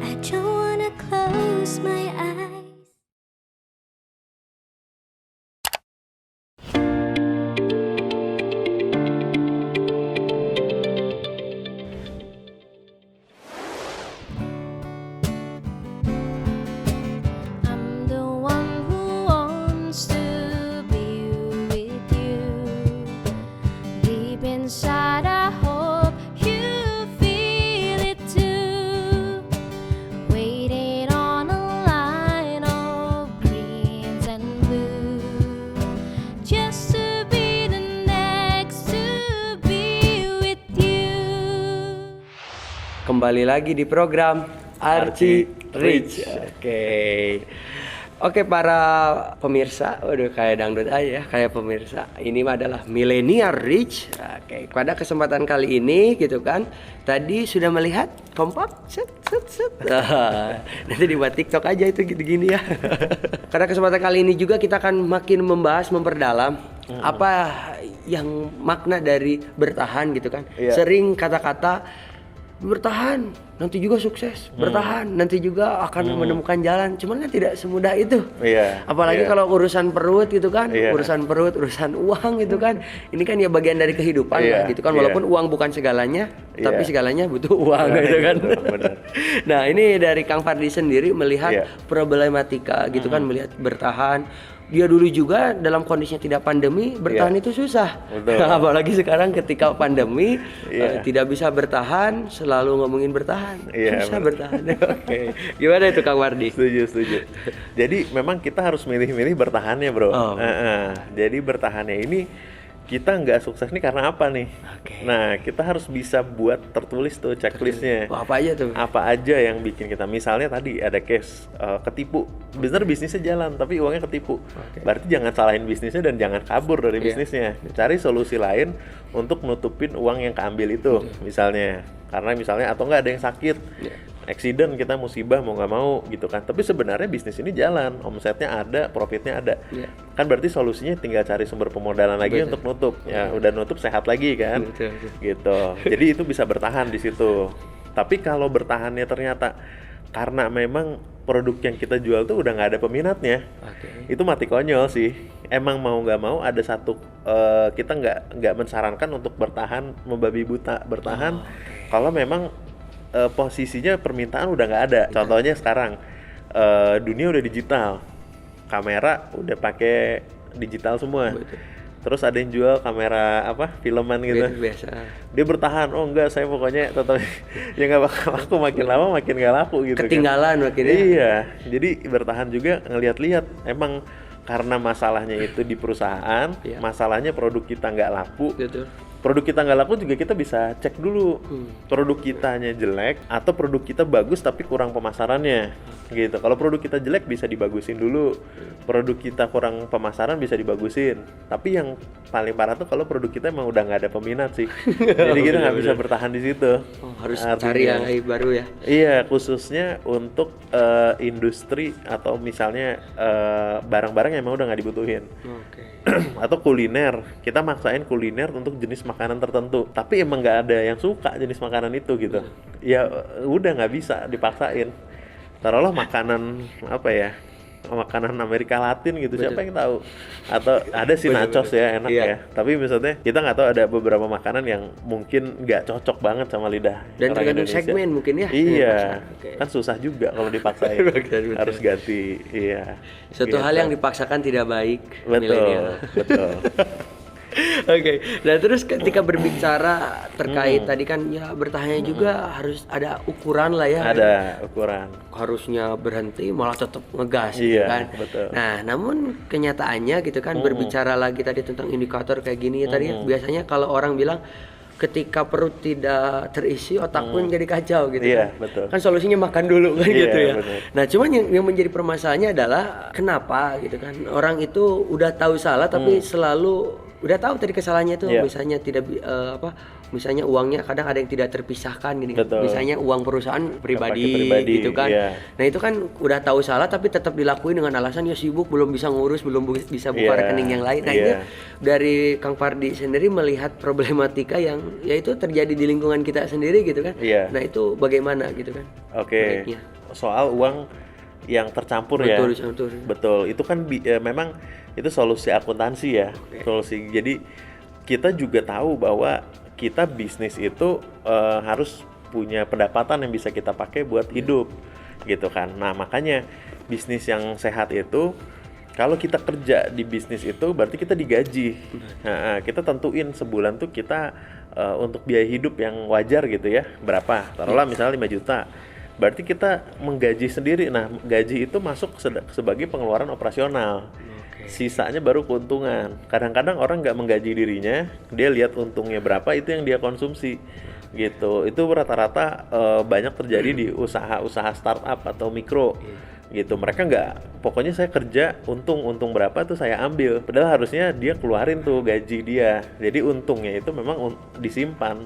I don't wanna close my eyes. I'm the one who wants to be with you. Deep inside I hope you feel it too. Waiting on a line of greens and blue, just to be the next to be with you. Kembali lagi di program Archie Rich. Oke para pemirsa, waduh kayak dangdut aja ya, kayak pemirsa. Ini adalah Millennial Rich. Oke, pada kesempatan kali ini gitu kan, tadi sudah melihat kompak, set. Nanti dibuat TikTok aja itu gini ya. Karena kesempatan kali ini juga kita akan makin membahas, memperdalam apa yang makna dari bertahan gitu kan. Sering kata-kata bertahan nanti juga sukses, bertahan nanti juga akan menemukan jalan, cuman kan tidak semudah itu. Apalagi kalau urusan perut gitu kan, urusan perut, urusan uang gitu kan, ini kan ya bagian dari kehidupan lah gitu kan, walaupun uang bukan segalanya, tapi segalanya butuh uang gitu kan. Nah ini dari Kang Fardi sendiri melihat problematika gitu kan, melihat bertahan, dia dulu juga dalam kondisinya tidak pandemi bertahan itu susah. Betul. Apalagi sekarang ketika pandemi tidak bisa bertahan, selalu ngomongin bertahan. Susah bertahan. Oke. Gimana itu Kang Wardi? Setuju. Jadi memang kita harus milih-milih bertahannya, Bro. Jadi bertahannya ini kita nggak sukses nih karena apa nih? Nah, kita harus bisa buat tertulis tuh checklistnya. Apa aja tuh? Apa aja yang bikin kita, misalnya tadi ada case ketipu, bener bisnisnya jalan tapi uangnya ketipu. Berarti jangan salahin bisnisnya dan jangan kabur dari bisnisnya. Cari solusi lain untuk nutupin uang yang keambil itu, misalnya. Karena misalnya atau nggak ada yang sakit. Accident, kita musibah mau nggak mau gitu kan, tapi sebenarnya bisnis ini jalan, omsetnya ada, profitnya ada, kan berarti solusinya tinggal cari sumber pemodalan lagi untuk nutup, ya udah nutup sehat lagi kan, gitu. Jadi itu bisa bertahan di situ. Tapi kalau bertahannya ternyata karena memang produk yang kita jual tuh udah nggak ada peminatnya, itu mati konyol sih. Emang mau nggak mau ada satu kita nggak mensarankan untuk bertahan membabi buta bertahan kalau memang posisinya permintaan udah nggak ada. Contohnya sekarang dunia udah digital, kamera udah pakai digital semua. Terus ada yang jual kamera filman gitu. Biasa. Dia bertahan, oh enggak, saya pokoknya tetap ya nggak bakal laku, makin lama makin nggak laku gitu. Ketinggalan makin. Iya, jadi bertahan juga ngelihat-lihat. Emang karena masalahnya itu di perusahaan, masalahnya produk kita nggak laku. Produk kita nggak laku juga kita bisa cek dulu produk kitanya jelek atau produk kita bagus tapi kurang pemasarannya gitu. Kalau produk kita jelek bisa dibagusin dulu, produk kita kurang pemasaran bisa dibagusin. Tapi yang paling parah tuh kalau produk kita emang udah nggak ada peminat sih. Jadi kita nggak bisa bertahan di situ. Harus cari yang baru ya. Iya, khususnya untuk industri atau misalnya barang-barang yang emang udah nggak dibutuhin. Atau kuliner, kita maksain kuliner untuk jenis makanan tertentu, tapi emang nggak ada yang suka jenis makanan itu gitu. Ya udah nggak bisa dipaksain. Taruhlah makanan makanan Amerika Latin gitu, siapa yang tahu? Atau ada sih nachos ya enak ya, tapi misalnya kita nggak tahu, ada beberapa makanan yang mungkin nggak cocok banget sama lidah dan orang tergantung Indonesia. segmen mungkin ya. Iya, kan susah juga kalau dipaksain. Harus ganti. Iya. Satu hal yang dipaksakan tidak baik. Betul. Oke. Nah terus ketika berbicara terkait tadi kan ya bertahannya juga harus ada ukuran lah ya. Ada ukuran. Harusnya berhenti malah tetap ngegas gitu kan. Betul. Nah namun kenyataannya gitu kan berbicara lagi tadi tentang indikator kayak gini tadi biasanya kalau orang bilang ketika perut tidak terisi otak pun jadi kacau gitu kan. Betul. Kan solusinya makan dulu kan gitu ya. Betul. Nah cuman yang menjadi permasalahannya adalah kenapa gitu kan orang itu udah tahu salah tapi selalu udah tahu tadi kesalahannya itu misalnya tidak misalnya uangnya kadang ada yang tidak terpisahkan gini kan. Misalnya uang perusahaan pribadi gitu kan. Nah itu kan udah tahu salah tapi tetap dilakuin dengan alasan ya sibuk, belum bisa ngurus, belum bisa buka rekening yang lain. Nah ini dari Kang Fardi sendiri melihat problematika yang yaitu terjadi di lingkungan kita sendiri gitu kan. Nah itu bagaimana gitu kan. Baiknya. Soal uang yang tercampur betul itu kan memang itu solusi akuntansi ya. Solusi, jadi kita juga tahu bahwa kita bisnis itu harus punya pendapatan yang bisa kita pakai buat hidup gitu kan. Nah makanya bisnis yang sehat itu kalau kita kerja di bisnis itu berarti kita digaji. Nah, kita tentuin sebulan tuh kita untuk biaya hidup yang wajar gitu ya berapa, taruhlah misalnya 5 juta. Berarti kita menggaji sendiri. Nah gaji itu masuk sebagai pengeluaran operasional. Sisanya baru keuntungan. Kadang-kadang orang nggak menggaji dirinya, dia lihat untungnya berapa, itu yang dia konsumsi gitu. Itu rata-rata banyak terjadi di usaha-usaha startup atau mikro gitu. Mereka nggak, pokoknya saya kerja untung berapa tuh saya ambil, padahal harusnya dia keluarin tuh gaji dia. Jadi untungnya itu memang disimpan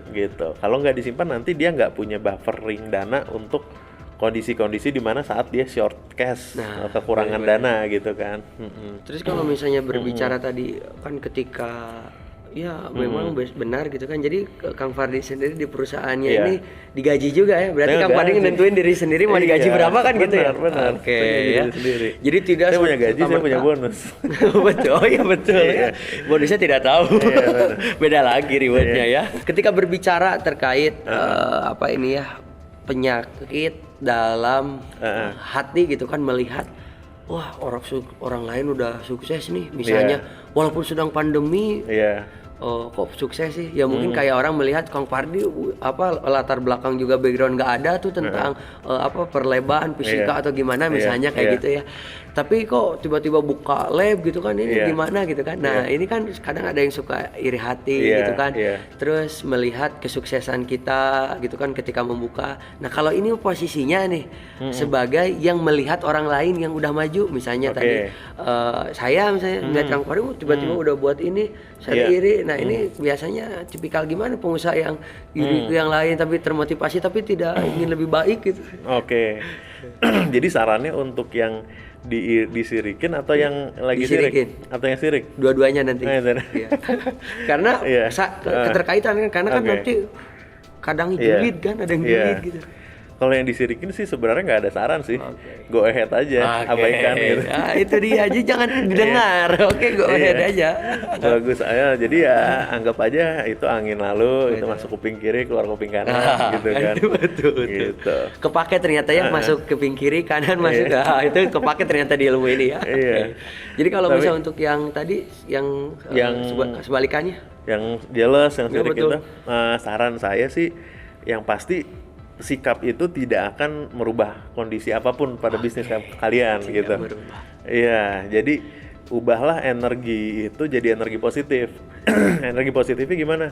gitu. Kalau nggak disimpan nanti dia nggak punya buffering dana untuk kondisi-kondisi di mana saat dia short cash, kekurangan dana gitu kan. Terus kalau misalnya berbicara tadi kan ketika ya memang benar gitu kan. Jadi Kang Fardi sendiri di perusahaannya ini digaji juga ya. Berarti Kang Fardi nentuin diri sendiri mau digaji berapa kan gitu ya. Benar. Oke ya. Jadi tidak saya punya gaji, saya punya bonus. Betul. Oh iya betul ya. Bonusnya tidak tahu. Beda lagi rewardnya ya. Ketika berbicara terkait penyakit dalam hati gitu kan, melihat wah orang lain udah sukses nih misalnya, walaupun sedang pandemi. Oh, kok sukses sih? Ya mungkin kayak orang melihat Kang Fardi latar belakang juga background nggak ada tuh tentang perlebaran fisika atau gimana misalnya kayak gitu ya. Tapi kok tiba-tiba buka lab gitu kan, ini gimana gitu kan. Nah, ini kan kadang ada yang suka iri hati gitu kan. Terus melihat kesuksesan kita gitu kan ketika membuka. Nah, kalau ini posisinya nih sebagai yang melihat orang lain yang udah maju misalnya tadi saya misalnya melihat Kang Fardi tiba-tiba udah buat ini, saya iri. Nah, ini biasanya tipikal gimana pengusaha yang iri ke yang lain tapi termotivasi tapi tidak ingin lebih baik gitu. Oke. Jadi sarannya untuk yang disirikin atau yang lagi disirikin. sirik atau yang sirik? Dua-duanya nanti. Karena keterkaitan kan, karena kan nanti kadang julid kan, ada yang julid gitu. Kalau yang disirikin sih sebenarnya nggak ada saran sih, go ahead aja, abaikan gitu. Nah, itu dia aja jangan didengar, go ahead aja. Bagus, jadi ya anggap aja itu angin lalu, itu masuk kuping kiri, keluar kuping kanan, gitu kan. Betul. Gitu. Kepake ternyata ya masuk kuping kiri, kanan masuk, itu kepake ternyata di ilmu ini ya. Jadi kalau misalnya untuk yang tadi, yang sebalikannya, yang jealous, yang sirik itu, saran saya sih, yang pasti sikap itu tidak akan merubah kondisi apapun pada bisnis kalian gitu. Iya, jadi ubahlah energi itu jadi energi positif. Energi positifnya gimana?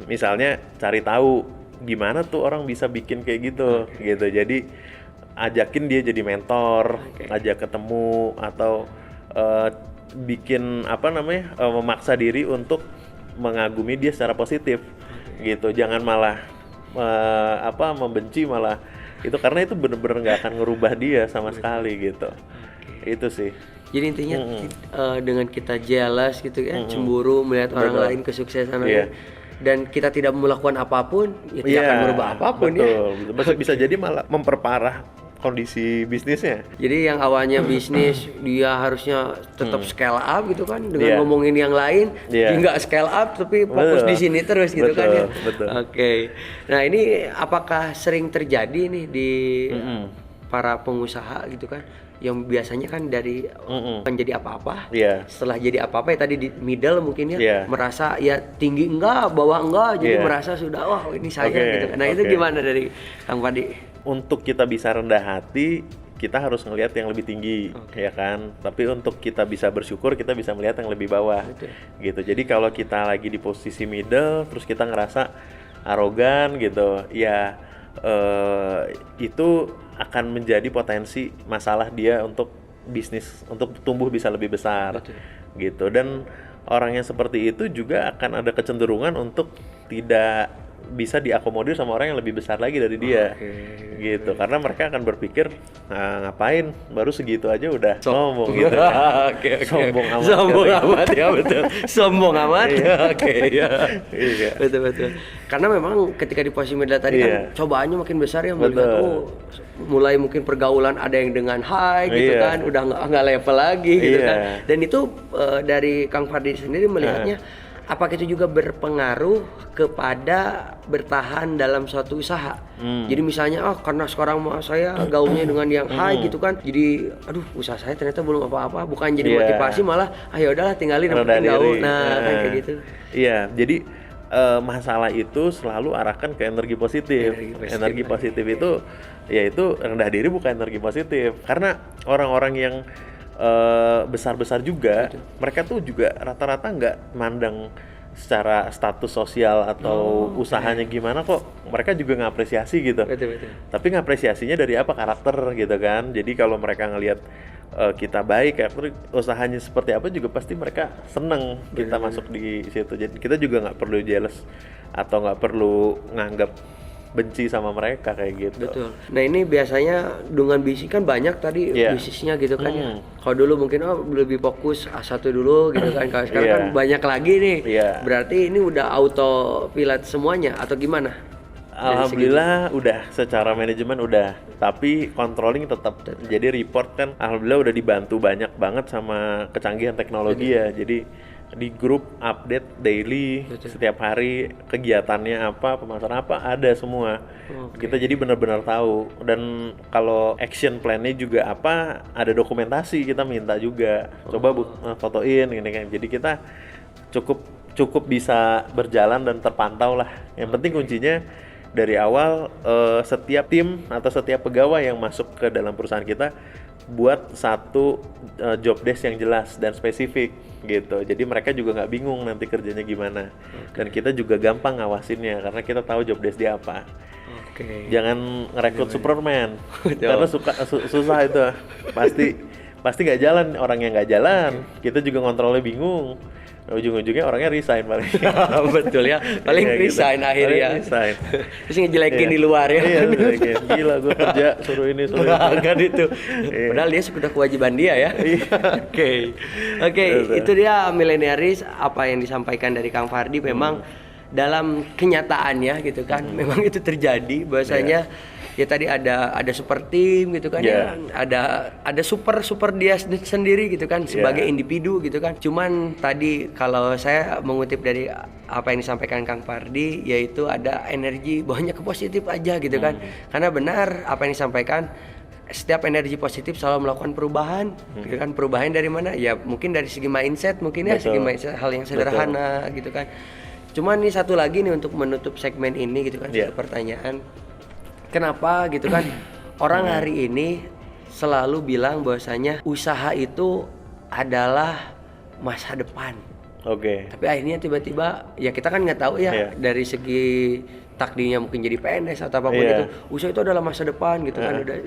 Misalnya cari tahu gimana tuh orang bisa bikin kayak gitu. Jadi ajakin dia jadi mentor, ajak ketemu atau bikin memaksa diri untuk mengagumi dia secara positif. Gitu. Jangan malah membenci malah itu, karena itu bener-bener nggak akan ngerubah dia sama sekali gitu. Itu sih. Jadi intinya dengan kita jealous gitu ya, cemburu melihat orang lain kesuksesan dan kita tidak melakukan apapun, ya tidak akan merubah apapun Bisa jadi malah memperparah kondisi bisnisnya. Jadi yang awalnya bisnis dia harusnya tetap scale up gitu kan, dengan ngomongin yang lain, dia nggak scale up tapi fokus di sini terus gitu kan ya. Oke. Nah, ini apakah sering terjadi nih di para pengusaha gitu kan, yang biasanya kan dari menjadi apa-apa, setelah jadi apa-apa ya tadi di middle mungkin merasa ya tinggi enggak, bawah enggak, jadi merasa sudah wah ini saya gitu kan. Nah, itu gimana dari Kang Padi? Untuk kita bisa rendah hati, kita harus ngelihat yang lebih tinggi, ya kan. Tapi untuk kita bisa bersyukur, kita bisa melihat yang lebih bawah, gitu. Jadi kalau kita lagi di posisi middle, terus kita ngerasa arogan, gitu, ya itu akan menjadi potensi masalah dia untuk bisnis, untuk tumbuh bisa lebih besar, gitu. Dan orang yang seperti itu juga akan ada kecenderungan untuk tidak bisa diakomodir sama orang yang lebih besar lagi dari dia, gitu. Karena mereka akan berpikir, nah, ngapain baru segitu aja udah sombong gitu. Sombong amat ya, betul. Sombong amat. Betul. Karena memang ketika di posisi middle tadi kan cobaannya makin besar ya, melihat mulai mungkin pergaulan ada yang dengan high gitu kan, udah nggak level lagi gitu kan. Dan itu dari Kang Fardi sendiri melihatnya, apakah itu juga berpengaruh kepada bertahan dalam suatu usaha? Jadi misalnya, karena sekarang saya gaulnya dengan yang high gitu kan, jadi aduh usaha saya ternyata belum apa-apa, bukan jadi motivasi, malah ya udahlah tinggalin gaul. Nah, kayak gitu. Iya, jadi masalah itu selalu arahkan ke energi positif. Energi positif itu yaitu rendah diri, bukan energi positif. Karena orang-orang yang besar-besar juga, mereka tuh juga rata-rata nggak mandang secara status sosial atau usahanya gimana, kok mereka juga ngapresiasi gitu. Tapi ngapresiasinya dari apa? Karakter gitu kan. Jadi kalau mereka ngelihat kita baik, karakter usahanya seperti apa juga pasti mereka seneng kita masuk di situ. Jadi kita juga nggak perlu jealous atau nggak perlu nganggap benci sama mereka kayak gitu. Betul. Nah, ini biasanya dengan bisnis kan banyak tadi bisnisnya gitu kan ya. Kalau dulu mungkin lebih fokus A1 dulu gitu kan. Kalau sekarang kan banyak lagi nih. Berarti ini udah auto pilot semuanya atau gimana? Alhamdulillah udah, secara manajemen udah, tapi controlling tetap. Jadi report kan alhamdulillah udah dibantu banyak banget sama kecanggihan teknologi ya. Jadi di grup update daily. Betul. Setiap hari kegiatannya apa, pemasaran apa, ada semua. Kita jadi benar-benar tahu. Dan kalau action plan-nya juga apa, ada dokumentasi, kita minta juga. Coba fotoin ini kan. Jadi kita cukup bisa berjalan dan terpantau lah. Yang penting kuncinya dari awal setiap tim atau setiap pegawai yang masuk ke dalam perusahaan kita buat satu job desk yang jelas dan spesifik gitu. Jadi mereka juga nggak bingung nanti kerjanya gimana. Dan kita juga gampang ngawasinnya karena kita tahu job desk dia apa. Jangan ngerekrut Superman karena susah itu. Pasti nggak jalan, orang yang nggak jalan. Kita juga ngontrolnya bingung. Ujung-ujungnya orangnya resign paling. Betul ya, paling resign gitu. akhirnya. Resign. Terus ngejelekin di luar ya. Iya, ngejelekin. Gila gue kerja suruh ini suruh itu. Kan itu. Padahal dia sudah kewajiban dia ya. Oke, itu dia milenialis apa yang disampaikan dari Kang Fardi memang dalam kenyataannya gitu kan. Memang itu terjadi bahwasanya ya tadi ada super team gitu kan ya, ada super dia sendiri gitu kan sebagai individu gitu kan. Cuman tadi kalau saya mengutip dari apa yang disampaikan Kang Fardi yaitu ada energi banyak ke positif aja gitu kan. Karena benar apa yang disampaikan, setiap energi positif selalu melakukan perubahan gitu kan. Perubahan dari mana? Ya mungkin dari segi mindset mungkin ya, segi mindset hal yang sederhana gitu kan. Cuman nih satu lagi nih untuk menutup segmen ini gitu kan, satu pertanyaan. Kenapa gitu kan orang hari ini selalu bilang bahwasanya usaha itu adalah masa depan. Tapi akhirnya tiba-tiba ya kita kan nggak tahu ya dari segi takdirnya mungkin jadi PNS atau apapun itu, usaha itu adalah masa depan gitu kan. Udah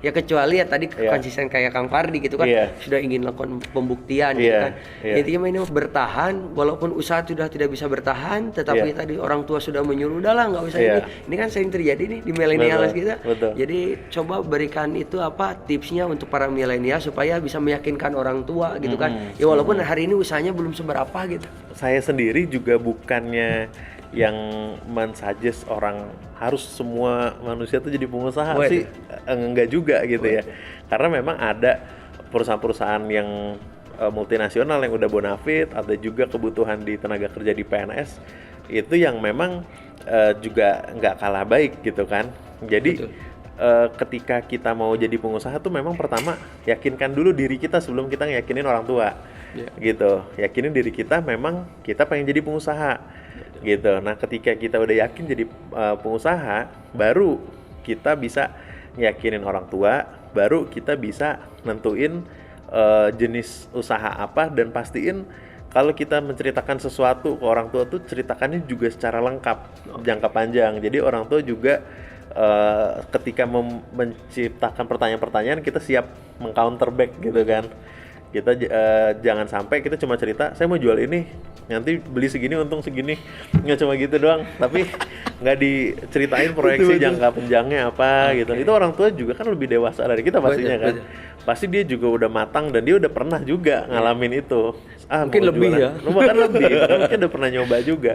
ya kecuali ya tadi konsisten kayak Kang Fardi gitu kan, sudah ingin lakukan pembuktian gitu kan. Intinya ini bertahan walaupun usaha sudah tidak bisa bertahan, tetapi tadi orang tua sudah menyuruh udahlah nggak usah ini kan sering terjadi nih di milenial kita. Jadi coba berikan itu apa tipsnya untuk para milenial supaya bisa meyakinkan orang tua gitu kan. Ya walaupun hari ini usahanya belum seberapa gitu. Saya sendiri juga bukannya yang men-suggest orang harus semua manusia tuh jadi pengusaha sih, enggak juga gitu ya. Karena memang ada perusahaan-perusahaan yang multinasional yang udah bonafit, ada juga kebutuhan di tenaga kerja di PNS itu yang memang juga nggak kalah baik gitu kan. Jadi ketika kita mau jadi pengusaha tuh memang pertama yakinkan dulu diri kita sebelum kita ngeyakinin orang tua gitu. Yakinin diri kita memang kita pengen jadi pengusaha gitu. Nah ketika kita udah yakin jadi pengusaha, baru kita bisa yakinin orang tua, baru kita bisa nentuin jenis usaha apa dan pastiin kalau kita menceritakan sesuatu ke orang tua tuh ceritakannya juga secara lengkap, jangka panjang. Jadi orang tua juga ketika menciptakan pertanyaan-pertanyaan kita siap meng-counter back gitu kan. Kita jangan sampai kita cuma cerita saya mau jual ini, nanti beli segini untung segini, nggak cuma gitu doang, tapi nggak diceritain proyeksi jangka panjangnya apa gitu. Itu orang tua juga kan lebih dewasa dari kita pastinya kan. Pasti dia juga udah matang dan dia udah pernah juga ngalamin itu. Mungkin lebih ya. Bahkan lebih, mungkin udah pernah nyoba juga.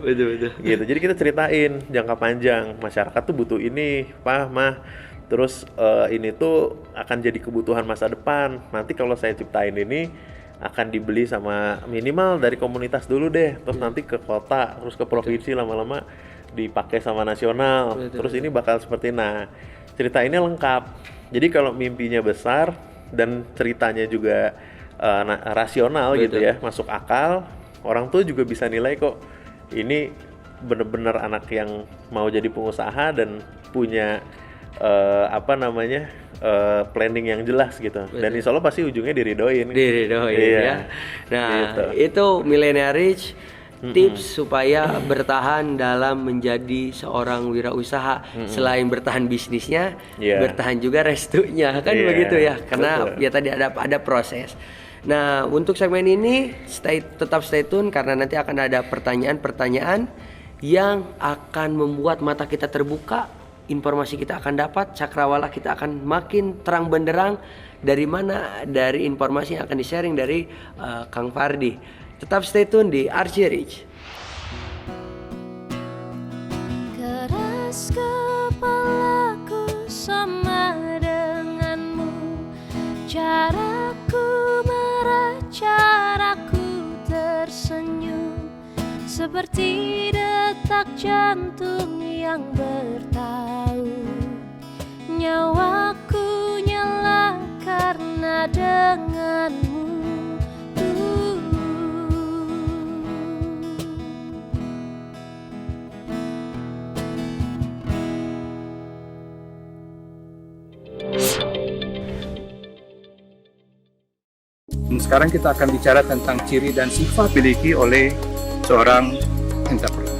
Gitu. Jadi kita ceritain jangka panjang, masyarakat tuh butuh ini, Pak, Mah. Terus ini tuh akan jadi kebutuhan masa depan. Nanti kalau saya ciptain ini akan dibeli sama minimal dari komunitas dulu deh. Terus nanti ke kota, terus ke provinsi, lama-lama dipakai sama nasional. Terus ini bakal seperti ceritainnya lengkap. Jadi kalau mimpinya besar dan ceritanya juga rasional gitu ya, masuk akal, orang tua juga bisa nilai kok ini bener-bener anak yang mau jadi pengusaha dan punya planning yang jelas gitu. Dan insya Allah pasti ujungnya diridoin ya. Nah gitu. Itu Millennial Rich tips supaya bertahan dalam menjadi seorang wirausaha. Selain bertahan bisnisnya, bertahan juga restunya kan begitu ya. Karena ya tadi ada proses. Nah untuk segmen ini tetap stay tune karena nanti akan ada pertanyaan-pertanyaan yang akan membuat mata kita terbuka, informasi kita akan dapat, cakrawala kita akan makin terang benderang. Dari mana? Dari informasi yang akan di-sharing dari Kang Fardi. Tetap stay tune di RC Rich. Keras kepalaku sama denganmu, caraku merah, caraku tersenyum. seperti detak jantung yang bertaut. Nyawaku nyala karena denganmu. Sekarang kita akan bicara tentang ciri dan sifat dimiliki oleh seorang entrepreneur.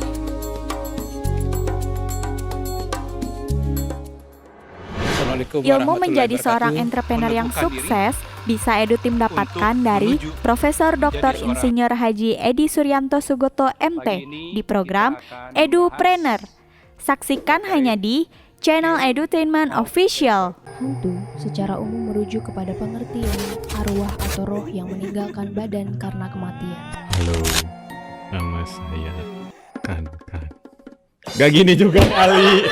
Ilmu menjadi seorang entrepreneur yang sukses bisa EduTeam dapatkan dari Profesor Dr. Insinyur Haji Edi Suryanto Sugoto MT di program Edupreneur. Saksikan hanya di channel Edutainment Official. Hantu secara umum merujuk kepada pengertian arwah atau roh yang meninggalkan badan karena kematian. Halo, nama saya Kan. Gak gini juga kali.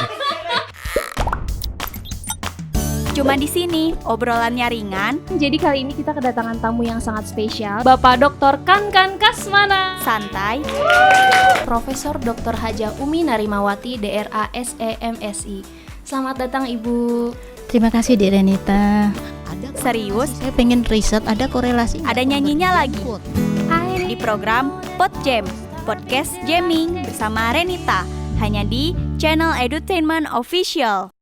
Cuma di sini obrolannya ringan, Jadi kali ini kita kedatangan tamu yang sangat spesial, Bapak Dr. Kan Kasmana. santai, Profesor Dr. Haja Umi Narimawati DRA SEMSI. Selamat datang Ibu. Terima kasih Dek Renita. serius, Saya pengen riset ada korelasi. ada nyanyinya lagi. Di program Pod Jam, podcast jamming bersama Renita, hanya di channel Edutainment Official.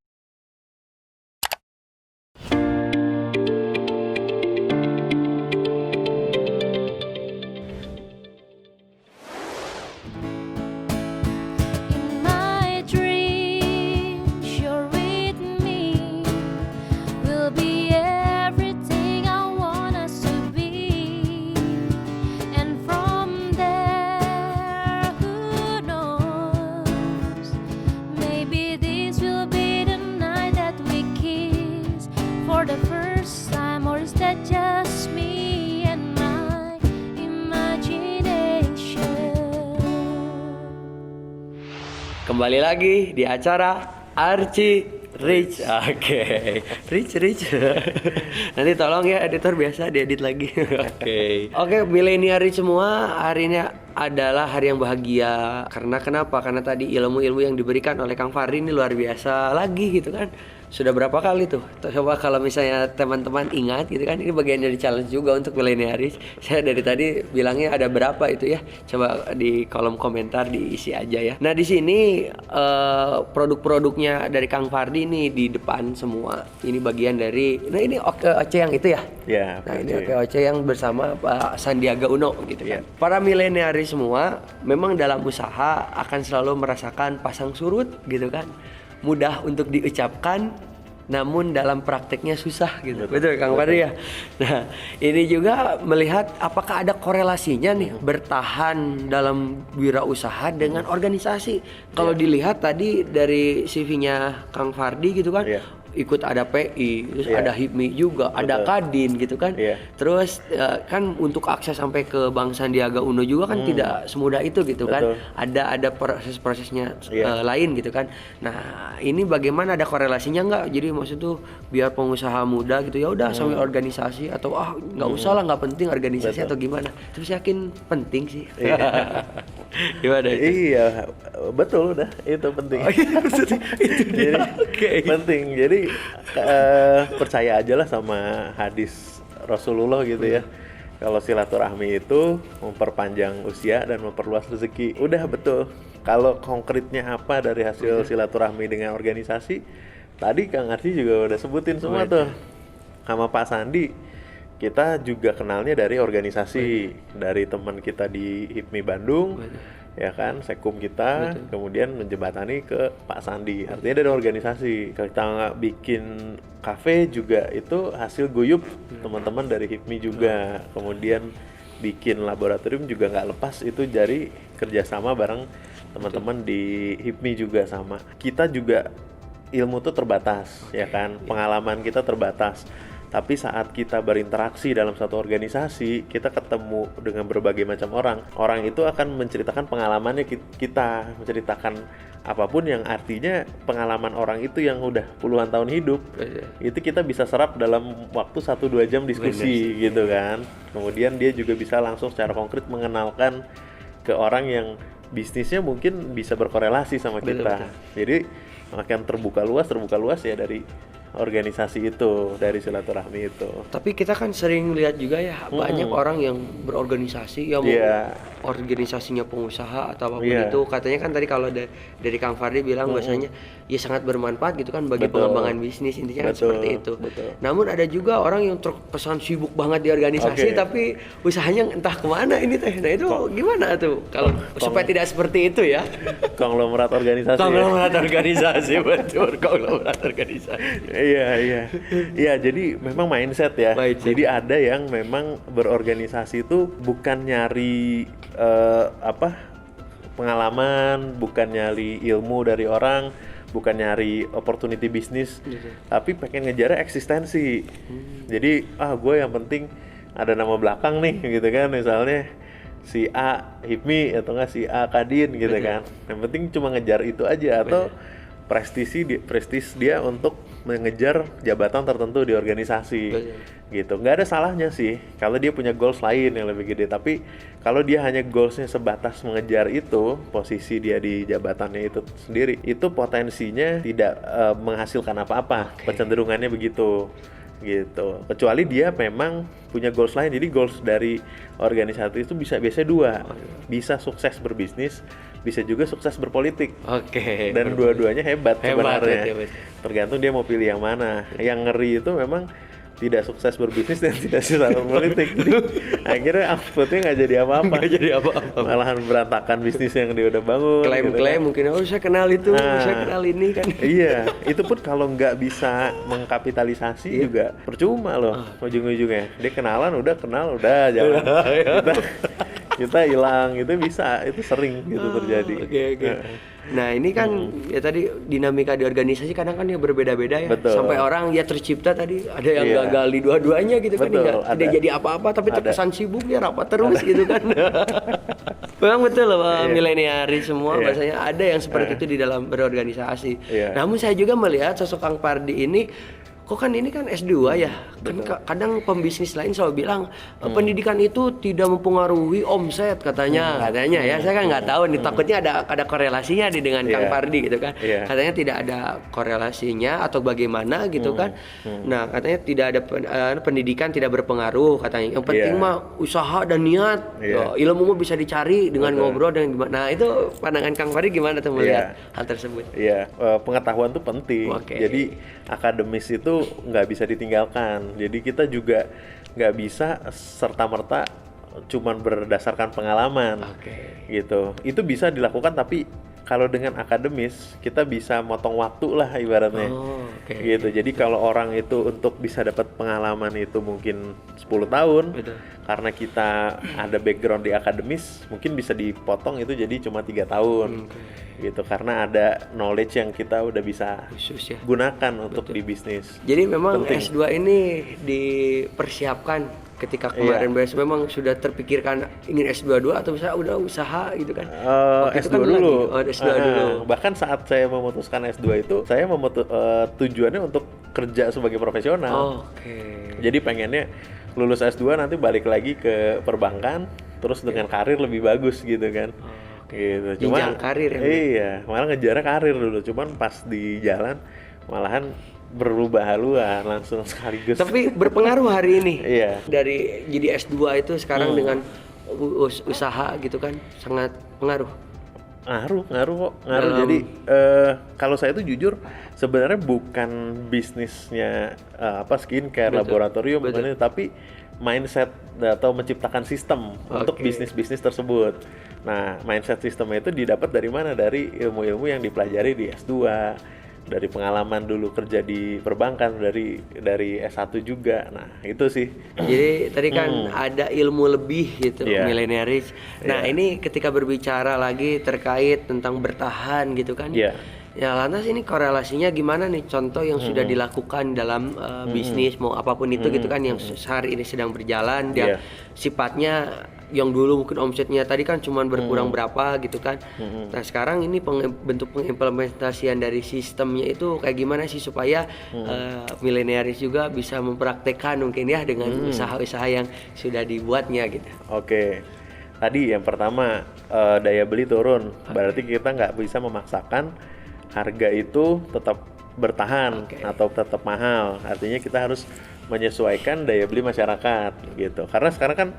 In my dreams, you're with me. We'll be everything I want us to be. And from there, who knows? Maybe this will be the night that we kiss for the first time. Or is that just me and my imagination? Kembali lagi di acara Archie Rich. Oke. Rich. Nanti tolong ya editor, biasa diedit lagi. Oke, milenial Rich semua, hari ini adalah hari yang bahagia. Karena kenapa? Karena tadi ilmu-ilmu yang diberikan oleh Kang Fahri ini luar biasa lagi gitu kan. Sudah berapa kali tuh? Coba kalau misalnya teman-teman ingat gitu kan, ini bagian dari challenge juga untuk milenialis. Saya dari tadi bilangnya ada berapa itu ya? Coba di kolom komentar diisi aja ya. Nah di sini produk-produknya dari Kang Fardi ini di depan semua. Ini bagian dari, nah ini Oce yang itu ya? Ya, Nah ini Oce yang bersama Pak Sandiaga Uno gitu kan. Para milenialis semua memang dalam usaha akan selalu merasakan pasang surut gitu kan. Mudah untuk diucapkan, namun dalam prakteknya susah gitu. Betul Kang Fahri ya. Nah, ini juga melihat apakah ada korelasinya nih bertahan dalam wirausaha dengan organisasi. Kalau dilihat tadi dari CV-nya Kang Fahri gitu kan, ikut ada PI, terus ada HIPMI juga, ada Kadin gitu kan. Terus kan untuk akses sampai ke Bang Sandiaga Uno juga kan tidak semudah itu gitu kan. Ada proses-prosesnya lain gitu kan. Nah, ini bagaimana, ada korelasinya nggak? Jadi maksud tuh biar pengusaha muda gitu ya udah sambil organisasi, atau nggak usah lah, nggak penting organisasi atau gimana. Terus yakin penting sih. Gimana itu? Iya, betul udah, itu penting. Itu dia. Jadi, penting. Jadi percaya aja lah sama hadis Rasulullah gitu ya. Kalau silaturahmi itu memperpanjang usia dan memperluas rezeki. Udah betul. Kalau konkretnya apa dari hasil silaturahmi dengan organisasi, tadi Kang Arsi juga udah sebutin semua tuh. Sama Pak Sandi, kita juga kenalnya dari organisasi, dari teman kita di HIPMI Bandung, ya kan, sekum kita, kemudian menjembatani ke Pak Sandi. Artinya dari organisasi. Kita bikin kafe juga itu hasil guyup teman-teman dari HIPMI juga. Kemudian bikin laboratorium juga nggak lepas itu dari kerjasama bareng teman-teman di HIPMI juga sama. Kita juga ilmu tuh terbatas, ya kan, pengalaman kita terbatas. Tapi saat kita berinteraksi dalam satu organisasi, kita ketemu dengan berbagai macam orang. Orang itu akan menceritakan pengalamannya, kita menceritakan apapun yang artinya pengalaman orang itu yang udah puluhan tahun hidup. Itu kita bisa serap dalam waktu 1-2 jam diskusi gitu kan. Kemudian dia juga bisa langsung secara konkret mengenalkan ke orang yang bisnisnya mungkin bisa berkorelasi sama kita. Jadi makin terbuka luas ya dari organisasi itu, dari silaturahmi itu. Tapi kita kan sering lihat juga ya banyak orang yang berorganisasi yang organisasinya pengusaha atau apapun itu, katanya kan tadi kalau dari Kang Fardi bilang bahasanya ya sangat bermanfaat gitu kan bagi pengembangan bisnis, intinya kan seperti itu. Namun ada juga orang yang terkesan sibuk banget di organisasi tapi usahanya entah kemana ini teh. Nah itu gimana tuh kalau supaya tidak seperti itu ya? Konglomerat organisasi. Konglomerat organisasi, betul, konglomerat organisasi. Iya, jadi memang mindset ya. Jadi ada yang memang berorganisasi itu bukan nyari pengalaman, bukan nyari ilmu dari orang, bukan nyari opportunity bisnis, tapi pengen ngejar eksistensi. Jadi gue yang penting ada nama belakang nih gitu kan, misalnya si A Hipmi atau nggak si A Kadin gitu kan. Yang penting cuma ngejar itu aja, atau prestis dia untuk mengejar jabatan tertentu di organisasi. Gitu. Nggak ada salahnya sih kalau dia punya goals lain yang lebih gede, tapi kalau dia hanya goalsnya sebatas mengejar itu, posisi dia di jabatannya itu sendiri, itu potensinya tidak menghasilkan apa-apa. Kecenderungannya begitu gitu. Kecuali dia memang punya goals lain. Jadi goals dari organisasi itu bisa biasanya dua, bisa sukses berbisnis, bisa juga sukses berpolitik. Dan dua-duanya hebat sebenarnya. Tergantung dia mau pilih yang mana. Yang ngeri itu memang tidak sukses berbisnis dan tidak sukses berpolitik. Jadi akhirnya outputnya nggak jadi apa-apa. Malahan berantakan bisnis yang dia udah bangun. Klaim-klaim mungkin, saya kenal itu, saya kenal ini kan. Iya, itu pun kalau nggak bisa mengkapitalisasi juga percuma loh ujung-ujungnya. Dia kenalan, udah jalan. Kita hilang, itu bisa, itu sering gitu terjadi. Nah ini kan ya tadi dinamika di organisasi kadang kan ya berbeda-beda ya. Sampai orang ya tercipta tadi ada yang gagal di dua-duanya gitu kan, tidak jadi apa-apa tapi terkesan sibuk ya rapat terus gitu kan. Memang betul loh milenialis semua bahasanya ada yang seperti itu di dalam berorganisasi. Namun saya juga melihat sosok Kang Fardi ini, kok kan ini kan S2 ya, kan kadang pembisnis lain selalu bilang pendidikan itu tidak mempengaruhi omset katanya ya. Saya kan nggak tahu nih, takutnya ada korelasinya dengan Kang Fardi gitu kan. Katanya tidak ada korelasinya atau bagaimana gitu kan. Nah katanya tidak ada pendidikan tidak berpengaruh katanya. Yang penting mah usaha dan niat. Ilmu bisa dicari dengan ngobrol dan gimana. Nah itu pandangan Kang Fardi gimana tuh melihat hal tersebut? Pengetahuan itu penting. Jadi akademis itu nggak bisa ditinggalkan. Jadi kita juga nggak bisa serta-merta cuman berdasarkan pengalaman. Gitu. Itu bisa dilakukan, tapi kalau dengan akademis kita bisa motong waktu lah ibaratnya. Gitu. Jadi kalau orang itu untuk bisa dapat pengalaman itu mungkin 10 tahun, karena kita ada background di akademis, mungkin bisa dipotong itu jadi cuma 3 tahun. Gitu, karena ada knowledge yang kita udah bisa gunakan untuk di bisnis. Jadi memang penting. S2 ini dipersiapkan ketika kemarin memang sudah terpikirkan ingin S2 dulu atau misalnya udah usaha gitu kan? S2 kan dulu. S2 dulu. Bahkan saat saya memutuskan S2 itu, saya tujuannya untuk kerja sebagai profesional. Jadi pengennya lulus S2 nanti balik lagi ke perbankan, terus dengan karir lebih bagus gitu kan. Gitu. Cuma karir ya. Iya, malah ngejarnya karir dulu. Cuman pas di jalan malahan berubah haluan langsung sekaligus. Tapi berpengaruh hari ini. Dari jadi S2 itu sekarang dengan usaha gitu kan sangat pengaruh. Ngaruh kok. Jadi kalau saya tuh jujur sebenarnya bukan bisnisnya skincare laboratorium bukan, tapi mindset atau menciptakan sistem untuk bisnis-bisnis tersebut. Nah, mindset sistemnya itu didapat dari mana? Dari ilmu-ilmu yang dipelajari di S2, dari pengalaman dulu kerja di perbankan, dari S1 juga. Nah, itu sih. Jadi tadi kan ada ilmu lebih gitu, milenialis. Nah, ini ketika berbicara lagi terkait tentang bertahan gitu kan. Ya lantas ini korelasinya gimana nih? Contoh yang sudah dilakukan dalam bisnis mau apapun itu gitu kan, yang hari ini sedang berjalan, dia sifatnya yang dulu mungkin omsetnya tadi kan cuman berkurang berapa gitu kan. Nah sekarang ini bentuk pengimplementasian dari sistemnya itu kayak gimana sih supaya milenialis juga bisa mempraktekkan mungkin ya dengan usaha-usaha yang sudah dibuatnya gitu. Tadi yang pertama daya beli turun, berarti kita nggak bisa memaksakan harga itu tetap bertahan atau tetap mahal. Artinya kita harus menyesuaikan daya beli masyarakat gitu. Karena sekarang kan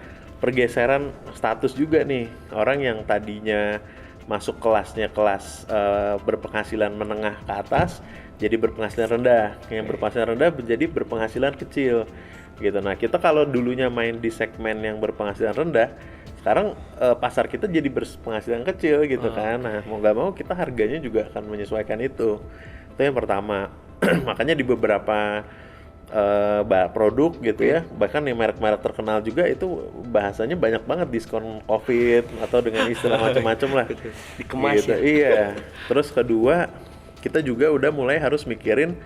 pergeseran status juga nih, orang yang tadinya masuk kelasnya kelas berpenghasilan menengah ke atas jadi berpenghasilan rendah, yang berpenghasilan rendah menjadi berpenghasilan kecil gitu. Nah kita kalau dulunya main di segmen yang berpenghasilan rendah, sekarang pasar kita jadi berpenghasilan kecil gitu kan. Nah mau nggak mau kita harganya juga akan menyesuaikan itu yang pertama. Makanya di beberapa produk gitu ya, bahkan yang merek-merek terkenal juga itu bahasanya banyak banget diskon COVID atau dengan istilah macam-macam lah dikemas gitu. ya. Iya. Terus kedua, kita juga udah mulai harus mikirin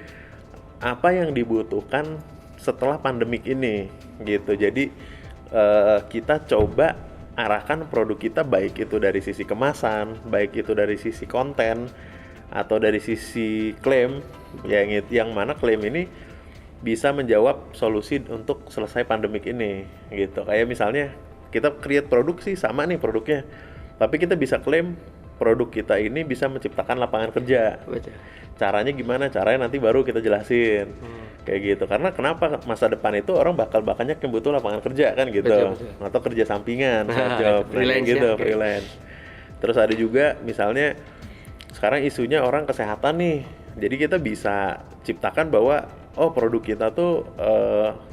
apa yang dibutuhkan setelah pandemik ini gitu. Jadi kita coba arahkan produk kita, baik itu dari sisi kemasan, baik itu dari sisi konten atau dari sisi klaim, yang mana klaim ini bisa menjawab solusi untuk selesai pandemik ini gitu. Kayak misalnya kita create produk sih sama nih produknya, tapi kita bisa klaim produk kita ini bisa menciptakan lapangan kerja. Betul. Caranya gimana? Caranya nanti baru kita jelasin. Kayak gitu. Karena kenapa masa depan itu orang bakal banyak yang butuh lapangan kerja kan gitu. Betul. Atau kerja sampingan, job freelance gitu, ya, freelance. Terus ada juga misalnya sekarang isunya orang kesehatan nih. Jadi kita bisa ciptakan bahwa produk kita tuh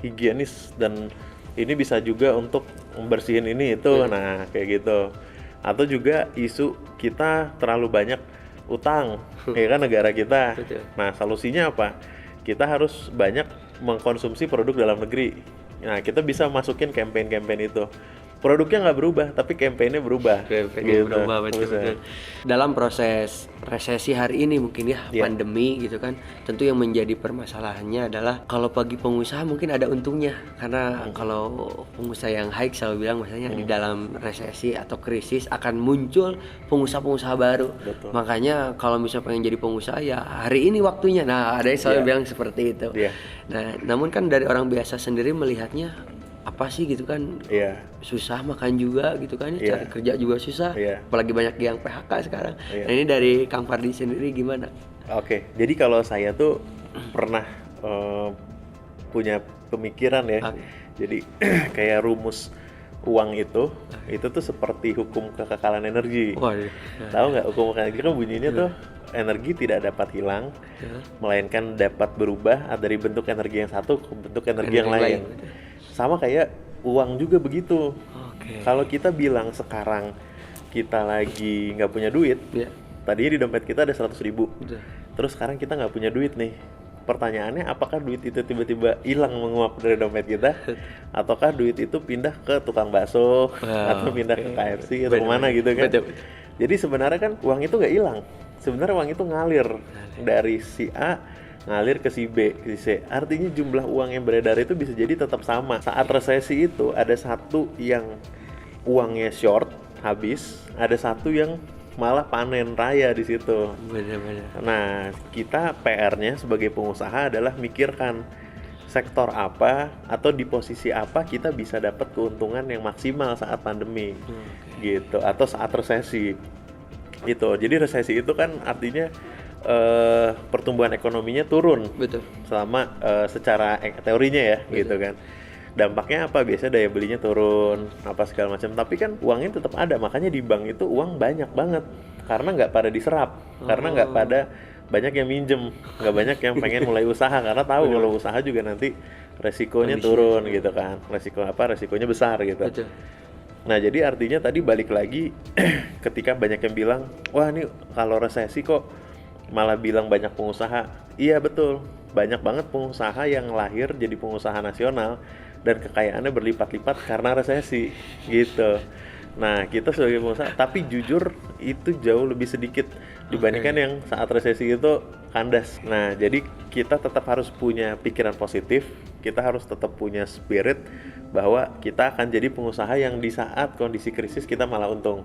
higienis dan ini bisa juga untuk membersihin ini itu. Nah, kayak gitu. Atau juga isu kita terlalu banyak utang, ya kan negara kita. Nah, solusinya apa? Kita harus banyak mengkonsumsi produk dalam negeri. Nah, kita bisa masukin campaign-campaign itu. Produknya nggak berubah, tapi campaign-nya berubah. Campaign-nya berubah, betul. Dalam proses resesi hari ini mungkin ya, pandemi gitu kan, tentu yang menjadi permasalahannya adalah kalau bagi pengusaha mungkin ada untungnya. Karena kalau pengusaha yang high selalu bilang misalnya di dalam resesi atau krisis akan muncul pengusaha-pengusaha baru. Betul. Makanya kalau misalnya pengen jadi pengusaha ya hari ini waktunya. Nah, ada yang selalu bilang seperti itu. Nah, namun kan dari orang biasa sendiri melihatnya apa sih gitu kan, susah makan juga gitu kan, cari kerja juga susah, apalagi banyak yang PHK sekarang. Nah ini dari Kang Fardi sendiri gimana? Oke, jadi kalau saya tuh pernah punya pemikiran ya, jadi kayak rumus uang itu tuh seperti hukum kekekalan energi. Tahu nggak hukum kekekalan energi kan bunyinya tuh energi tidak dapat hilang, melainkan dapat berubah dari bentuk energi yang satu ke bentuk energi yang lain. Sama kayak uang juga begitu. Kalau kita bilang sekarang kita lagi nggak punya duit, tadinya di dompet kita ada 100.000, terus sekarang kita nggak punya duit nih. Pertanyaannya, apakah duit itu tiba-tiba hilang menguap dari dompet kita, ataukah duit itu pindah ke tukang bakso atau pindah ke KFC atau kemana gitu kan? Jadi sebenarnya kan uang itu nggak hilang. Sebenarnya uang itu ngalir dari si A ngalir ke si B, ke si C. Artinya jumlah uang yang beredar itu bisa jadi tetap sama. Saat resesi itu ada satu yang uangnya short, habis, ada satu yang malah panen raya di situ. Nah, kita PR-nya sebagai pengusaha adalah mikirkan sektor apa atau di posisi apa kita bisa dapat keuntungan yang maksimal saat pandemi, gitu, atau saat resesi. Itu. Jadi resesi itu kan artinya pertumbuhan ekonominya turun. Betul. Selama secara teorinya ya. Betul. Gitu kan. Dampaknya apa? Biasanya daya belinya turun, apa segala macam. Tapi kan uangnya tetap ada. Makanya di bank itu uang banyak banget. Karena nggak pada diserap. Karena nggak pada banyak yang minjem. Nggak banyak yang pengen mulai usaha. Karena tahu kalau usaha juga nanti resikonya turun gitu kan. Resikonya besar gitu. Betul. Nah, jadi artinya tadi balik lagi ketika banyak yang bilang, wah ini kalau resesi kok malah bilang banyak pengusaha. Iya betul, banyak banget pengusaha yang lahir jadi pengusaha nasional dan kekayaannya berlipat-lipat karena resesi gitu. Nah, kita sebagai pengusaha, tapi jujur itu jauh lebih sedikit dibandingkan yang saat resesi itu kandas. Nah, jadi kita tetap harus punya pikiran positif, kita harus tetap punya spirit bahwa kita akan jadi pengusaha yang di saat kondisi krisis kita malah untung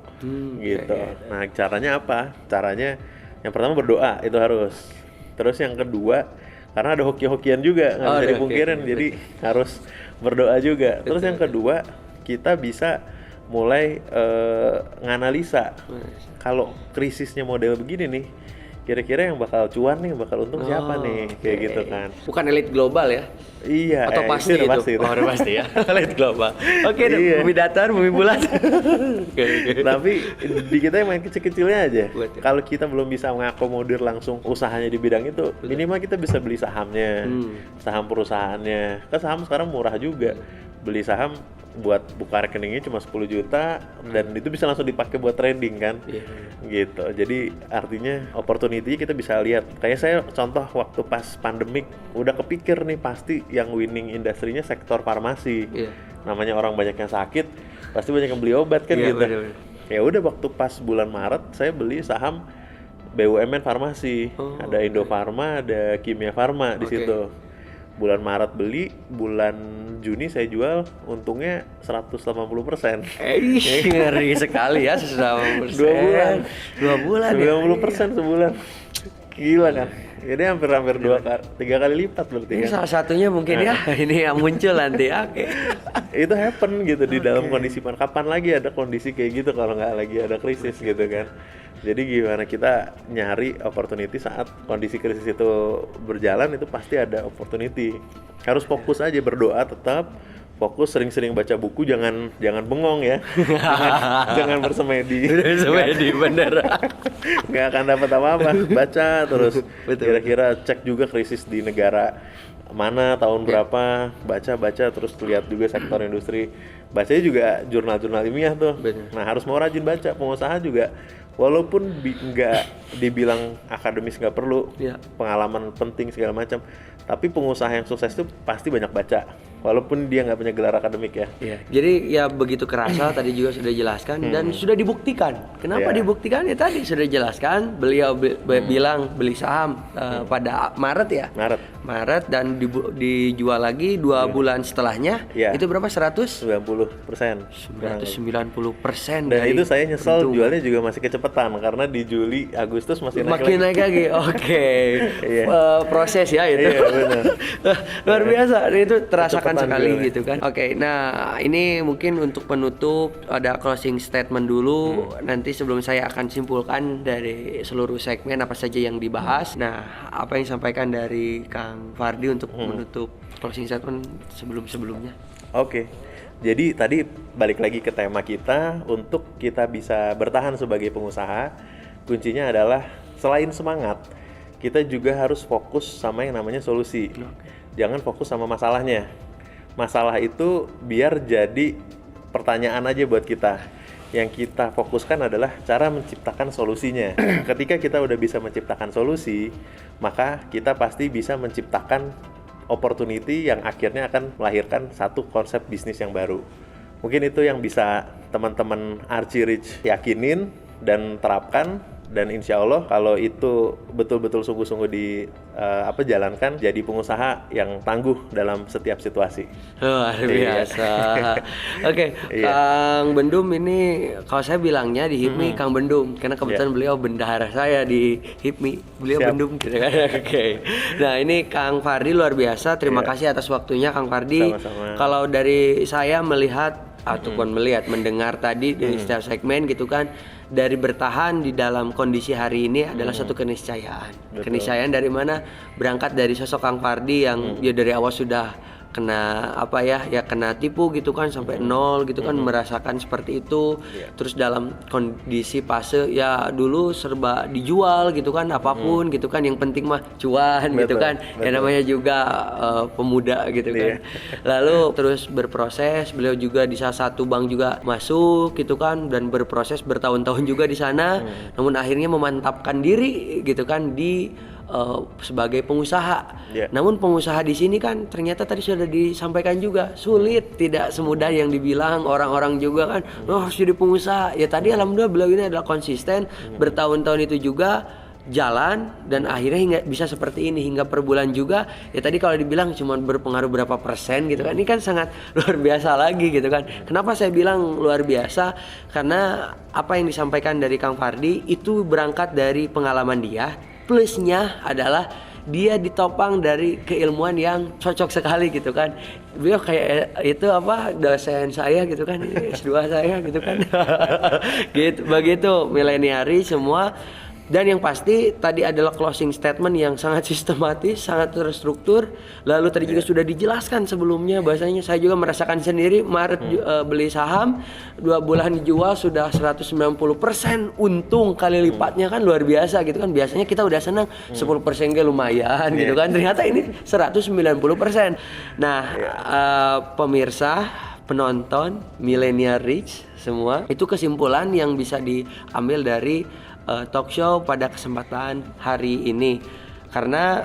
gitu. Nah, caranya apa? Caranya yang pertama berdoa, itu harus. Terus yang kedua, karena ada hoki-hokian juga, nggak bisa dipungkirin, jadi harus berdoa juga. Terus yang kedua, kita bisa mulai nganalisa kalau krisisnya model begini nih, kira-kira yang bakal cuan nih, bakal untung siapa nih, kayak gitu kan. Bukan elit global ya? Iya. Atau pasti itu? Pasti itu. Oh, udah pasti ya. Elit global. Oke, bumi datar, bumi bulat. Tapi di kita yang main kecil-kecilnya aja. Kalau kita belum bisa mengakomodir langsung usahanya di bidang itu, minimal kita bisa beli sahamnya, saham perusahaannya. Kan saham sekarang murah juga. Beli saham buat buka rekeningnya cuma 10 juta dan itu bisa langsung dipakai buat trading kan. Gitu. Jadi artinya opportunity kita bisa lihat. Kayak saya contoh waktu pas pandemik udah kepikir nih pasti yang winning industrinya sektor farmasi. Namanya orang banyak yang sakit, pasti banyak yang beli obat kan gitu. Ya udah waktu pas bulan Maret saya beli saham BUMN farmasi. Ada Indofarma, ada Kimia Farma di situ. Bulan Maret beli, bulan Juni saya jual, untungnya 180%. Ngeri sekali ya, 180%. 2 bulan. 90% sebulan. Gila kan? Jadi hampir 3 kali lipat berarti. Ini salah satunya mungkin ya, ini yang muncul nanti. Itu happen gitu di dalam kondisi kapan lagi ada kondisi kayak gitu kalau nggak lagi ada krisis gitu kan. Jadi gimana kita nyari opportunity saat kondisi krisis itu berjalan, itu pasti ada opportunity. Harus fokus aja, berdoa tetap, fokus, sering-sering baca buku, jangan bengong ya. jangan bersemedi. Bersemedi bener. Nggak akan dapat apa-apa. Baca terus. Kira-kira cek juga krisis di negara mana, tahun berapa, baca terus lihat juga sektor industri. Bacanya juga jurnal-jurnal ilmiah tuh. Nah, harus mau rajin baca. Pengusaha juga walaupun nggak dibilang akademis nggak perlu, pengalaman penting segala macam, tapi pengusaha yang sukses itu pasti banyak baca, walaupun dia nggak punya gelar akademik ya. Jadi ya begitu kerasa tadi juga sudah jelaskan dan sudah dibuktikan. Kenapa dibuktikan? Ya tadi sudah jelaskan. Beliau bilang beli saham pada Maret ya. Maret dan dijual lagi 2 bulan setelahnya. Itu berapa? 190%. 190%. Dan itu saya nyesel jualnya juga masih kecepatan karena di Juli Agustus masih naik lagi. Proses ya itu. Luar biasa. Itu terasakan sekali gitu kan. Nah ini mungkin untuk penutup ada closing statement dulu. Nanti sebelum saya akan simpulkan dari seluruh segmen apa saja yang dibahas. Nah, apa yang disampaikan dari Kang Fardi untuk menutup closing statement sebelumnya? Jadi tadi balik lagi ke tema kita, untuk kita bisa bertahan sebagai pengusaha, kuncinya adalah selain semangat, kita juga harus fokus sama yang namanya solusi. Jangan fokus sama masalahnya. Masalah itu biar jadi pertanyaan aja buat kita. Yang kita fokuskan adalah cara menciptakan solusinya. Ketika kita udah bisa menciptakan solusi, maka kita pasti bisa menciptakan opportunity yang akhirnya akan melahirkan satu konsep bisnis yang baru. Mungkin itu yang bisa teman-teman Archie Rich yakinin dan terapkan. Dan insya Allah kalau itu betul-betul sungguh-sungguh jalankan, jadi pengusaha yang tangguh dalam setiap situasi. Luar biasa. Kang Bendum ini kalau saya bilangnya di HIPMI Kang Bendum, karena kebetulan beliau bendahara saya di HIPMI. Beliau Bendum gitu kan. Nah ini Kang Fardi luar biasa. Terima kasih atas waktunya Kang Fardi. Sama-sama. Kalau dari saya melihat ataupun mendengar tadi dari setiap segmen gitu kan, dari bertahan di dalam kondisi hari ini adalah satu keniscayaan. Keniscayaan dari mana? Berangkat dari sosok Kang Fardi yang dia dari awal sudah kena kena tipu gitu kan sampai nol gitu kan, merasakan seperti itu. Terus dalam kondisi fase ya dulu serba dijual gitu kan, apapun gitu kan, yang penting mah cuan gitu kan. Ya namanya juga pemuda gitu kan. Lalu terus berproses, beliau juga di salah satu bank juga masuk gitu kan, dan berproses bertahun-tahun juga di sana. Namun akhirnya memantapkan diri gitu kan di sebagai pengusaha. Namun pengusaha di sini kan ternyata tadi sudah disampaikan juga sulit, tidak semudah yang dibilang orang-orang juga kan. Harus jadi pengusaha. Ya tadi alhamdulillah beliau ini adalah konsisten, bertahun-tahun itu juga jalan dan akhirnya hingga bisa seperti ini, hingga per bulan juga. Ya tadi kalau dibilang cuma berpengaruh berapa persen gitu kan, ini kan sangat luar biasa lagi gitu kan. Kenapa saya bilang luar biasa? Karena apa yang disampaikan dari Kang Fardi itu berangkat dari pengalaman dia. Plusnya adalah dia ditopang dari keilmuan yang cocok sekali gitu kan. Beliau kayak itu dosen saya gitu kan, S2 saya gitu kan. Gitu, begitu mileniari semua. Dan yang pasti tadi adalah closing statement yang sangat sistematis, sangat terstruktur. Lalu tadi juga sudah dijelaskan sebelumnya, bahasanya saya juga merasakan sendiri. Maret beli saham, 2 bulan dijual sudah 190% untung, kali lipatnya kan luar biasa gitu kan. Biasanya kita udah senang 10% lumayan gitu kan. Ternyata ini 190%. Nah, pemirsa, penonton, Millennial Rich semua, itu kesimpulan yang bisa diambil dari talk show pada kesempatan hari ini. Karena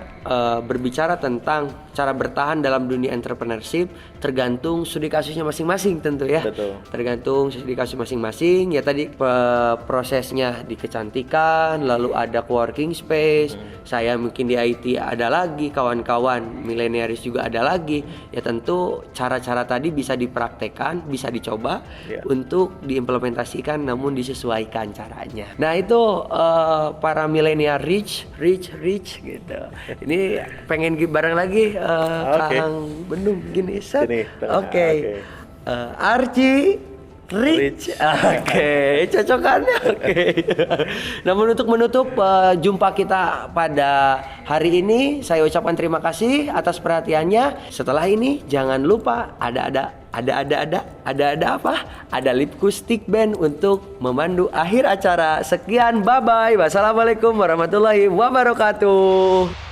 berbicara tentang cara bertahan dalam dunia entrepreneurship tergantung studi kasusnya masing-masing tentu ya. Betul. Tergantung studi kasus masing-masing. Ya tadi prosesnya di kecantikan, lalu ada coworking space. Saya mungkin di IT ada lagi, kawan-kawan mileniaris juga ada lagi. Ya tentu cara-cara tadi bisa dipraktekkan, bisa dicoba untuk diimplementasikan, namun disesuaikan caranya. Nah itu para milenial rich gitu. Ini pengen bareng lagi Kang Bendung gini set. Oke. Archie Rich. Oke, cocokannya. Oke. Namun untuk menutup jumpa kita pada hari ini, saya ucapkan terima kasih atas perhatiannya. Setelah ini jangan lupa ada apa? Ada Lipku Stick Band untuk memandu akhir acara. Sekian, bye-bye. Wassalamualaikum warahmatullahi wabarakatuh.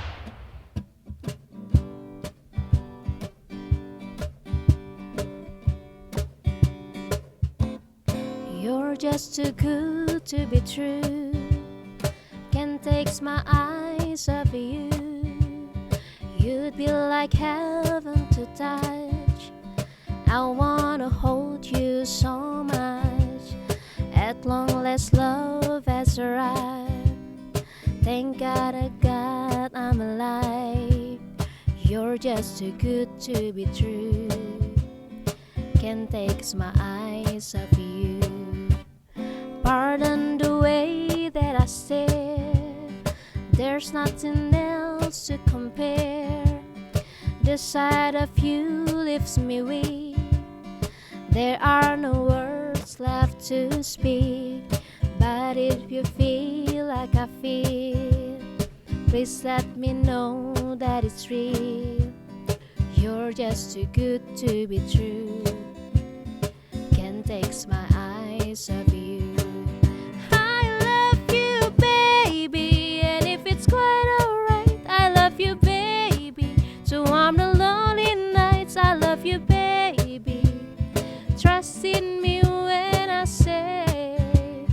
You're just too good to be true. Can't take my eyes off you. You'd be like heaven to touch. I wanna hold you so much. At long last love has arrived. Thank God I'm alive. You're just too good to be true. Can't take my eyes off you. Pardon the way that I stare. There's nothing else to compare. The sight of you leaves me weak. There are no words left to speak. But if you feel like I feel, please let me know that it's real. You're just too good to be true. Can't take my eyes off you. I love you, baby, and if it's quite alright, I love you, baby. To warm the lonely nights, I love you, baby. Trust in me when I say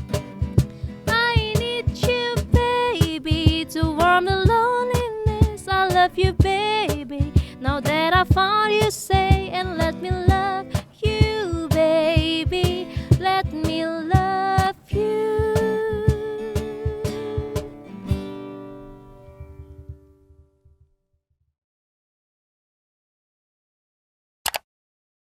I need you, baby. To warm the loneliness, I love you, baby. Now that I found you safe,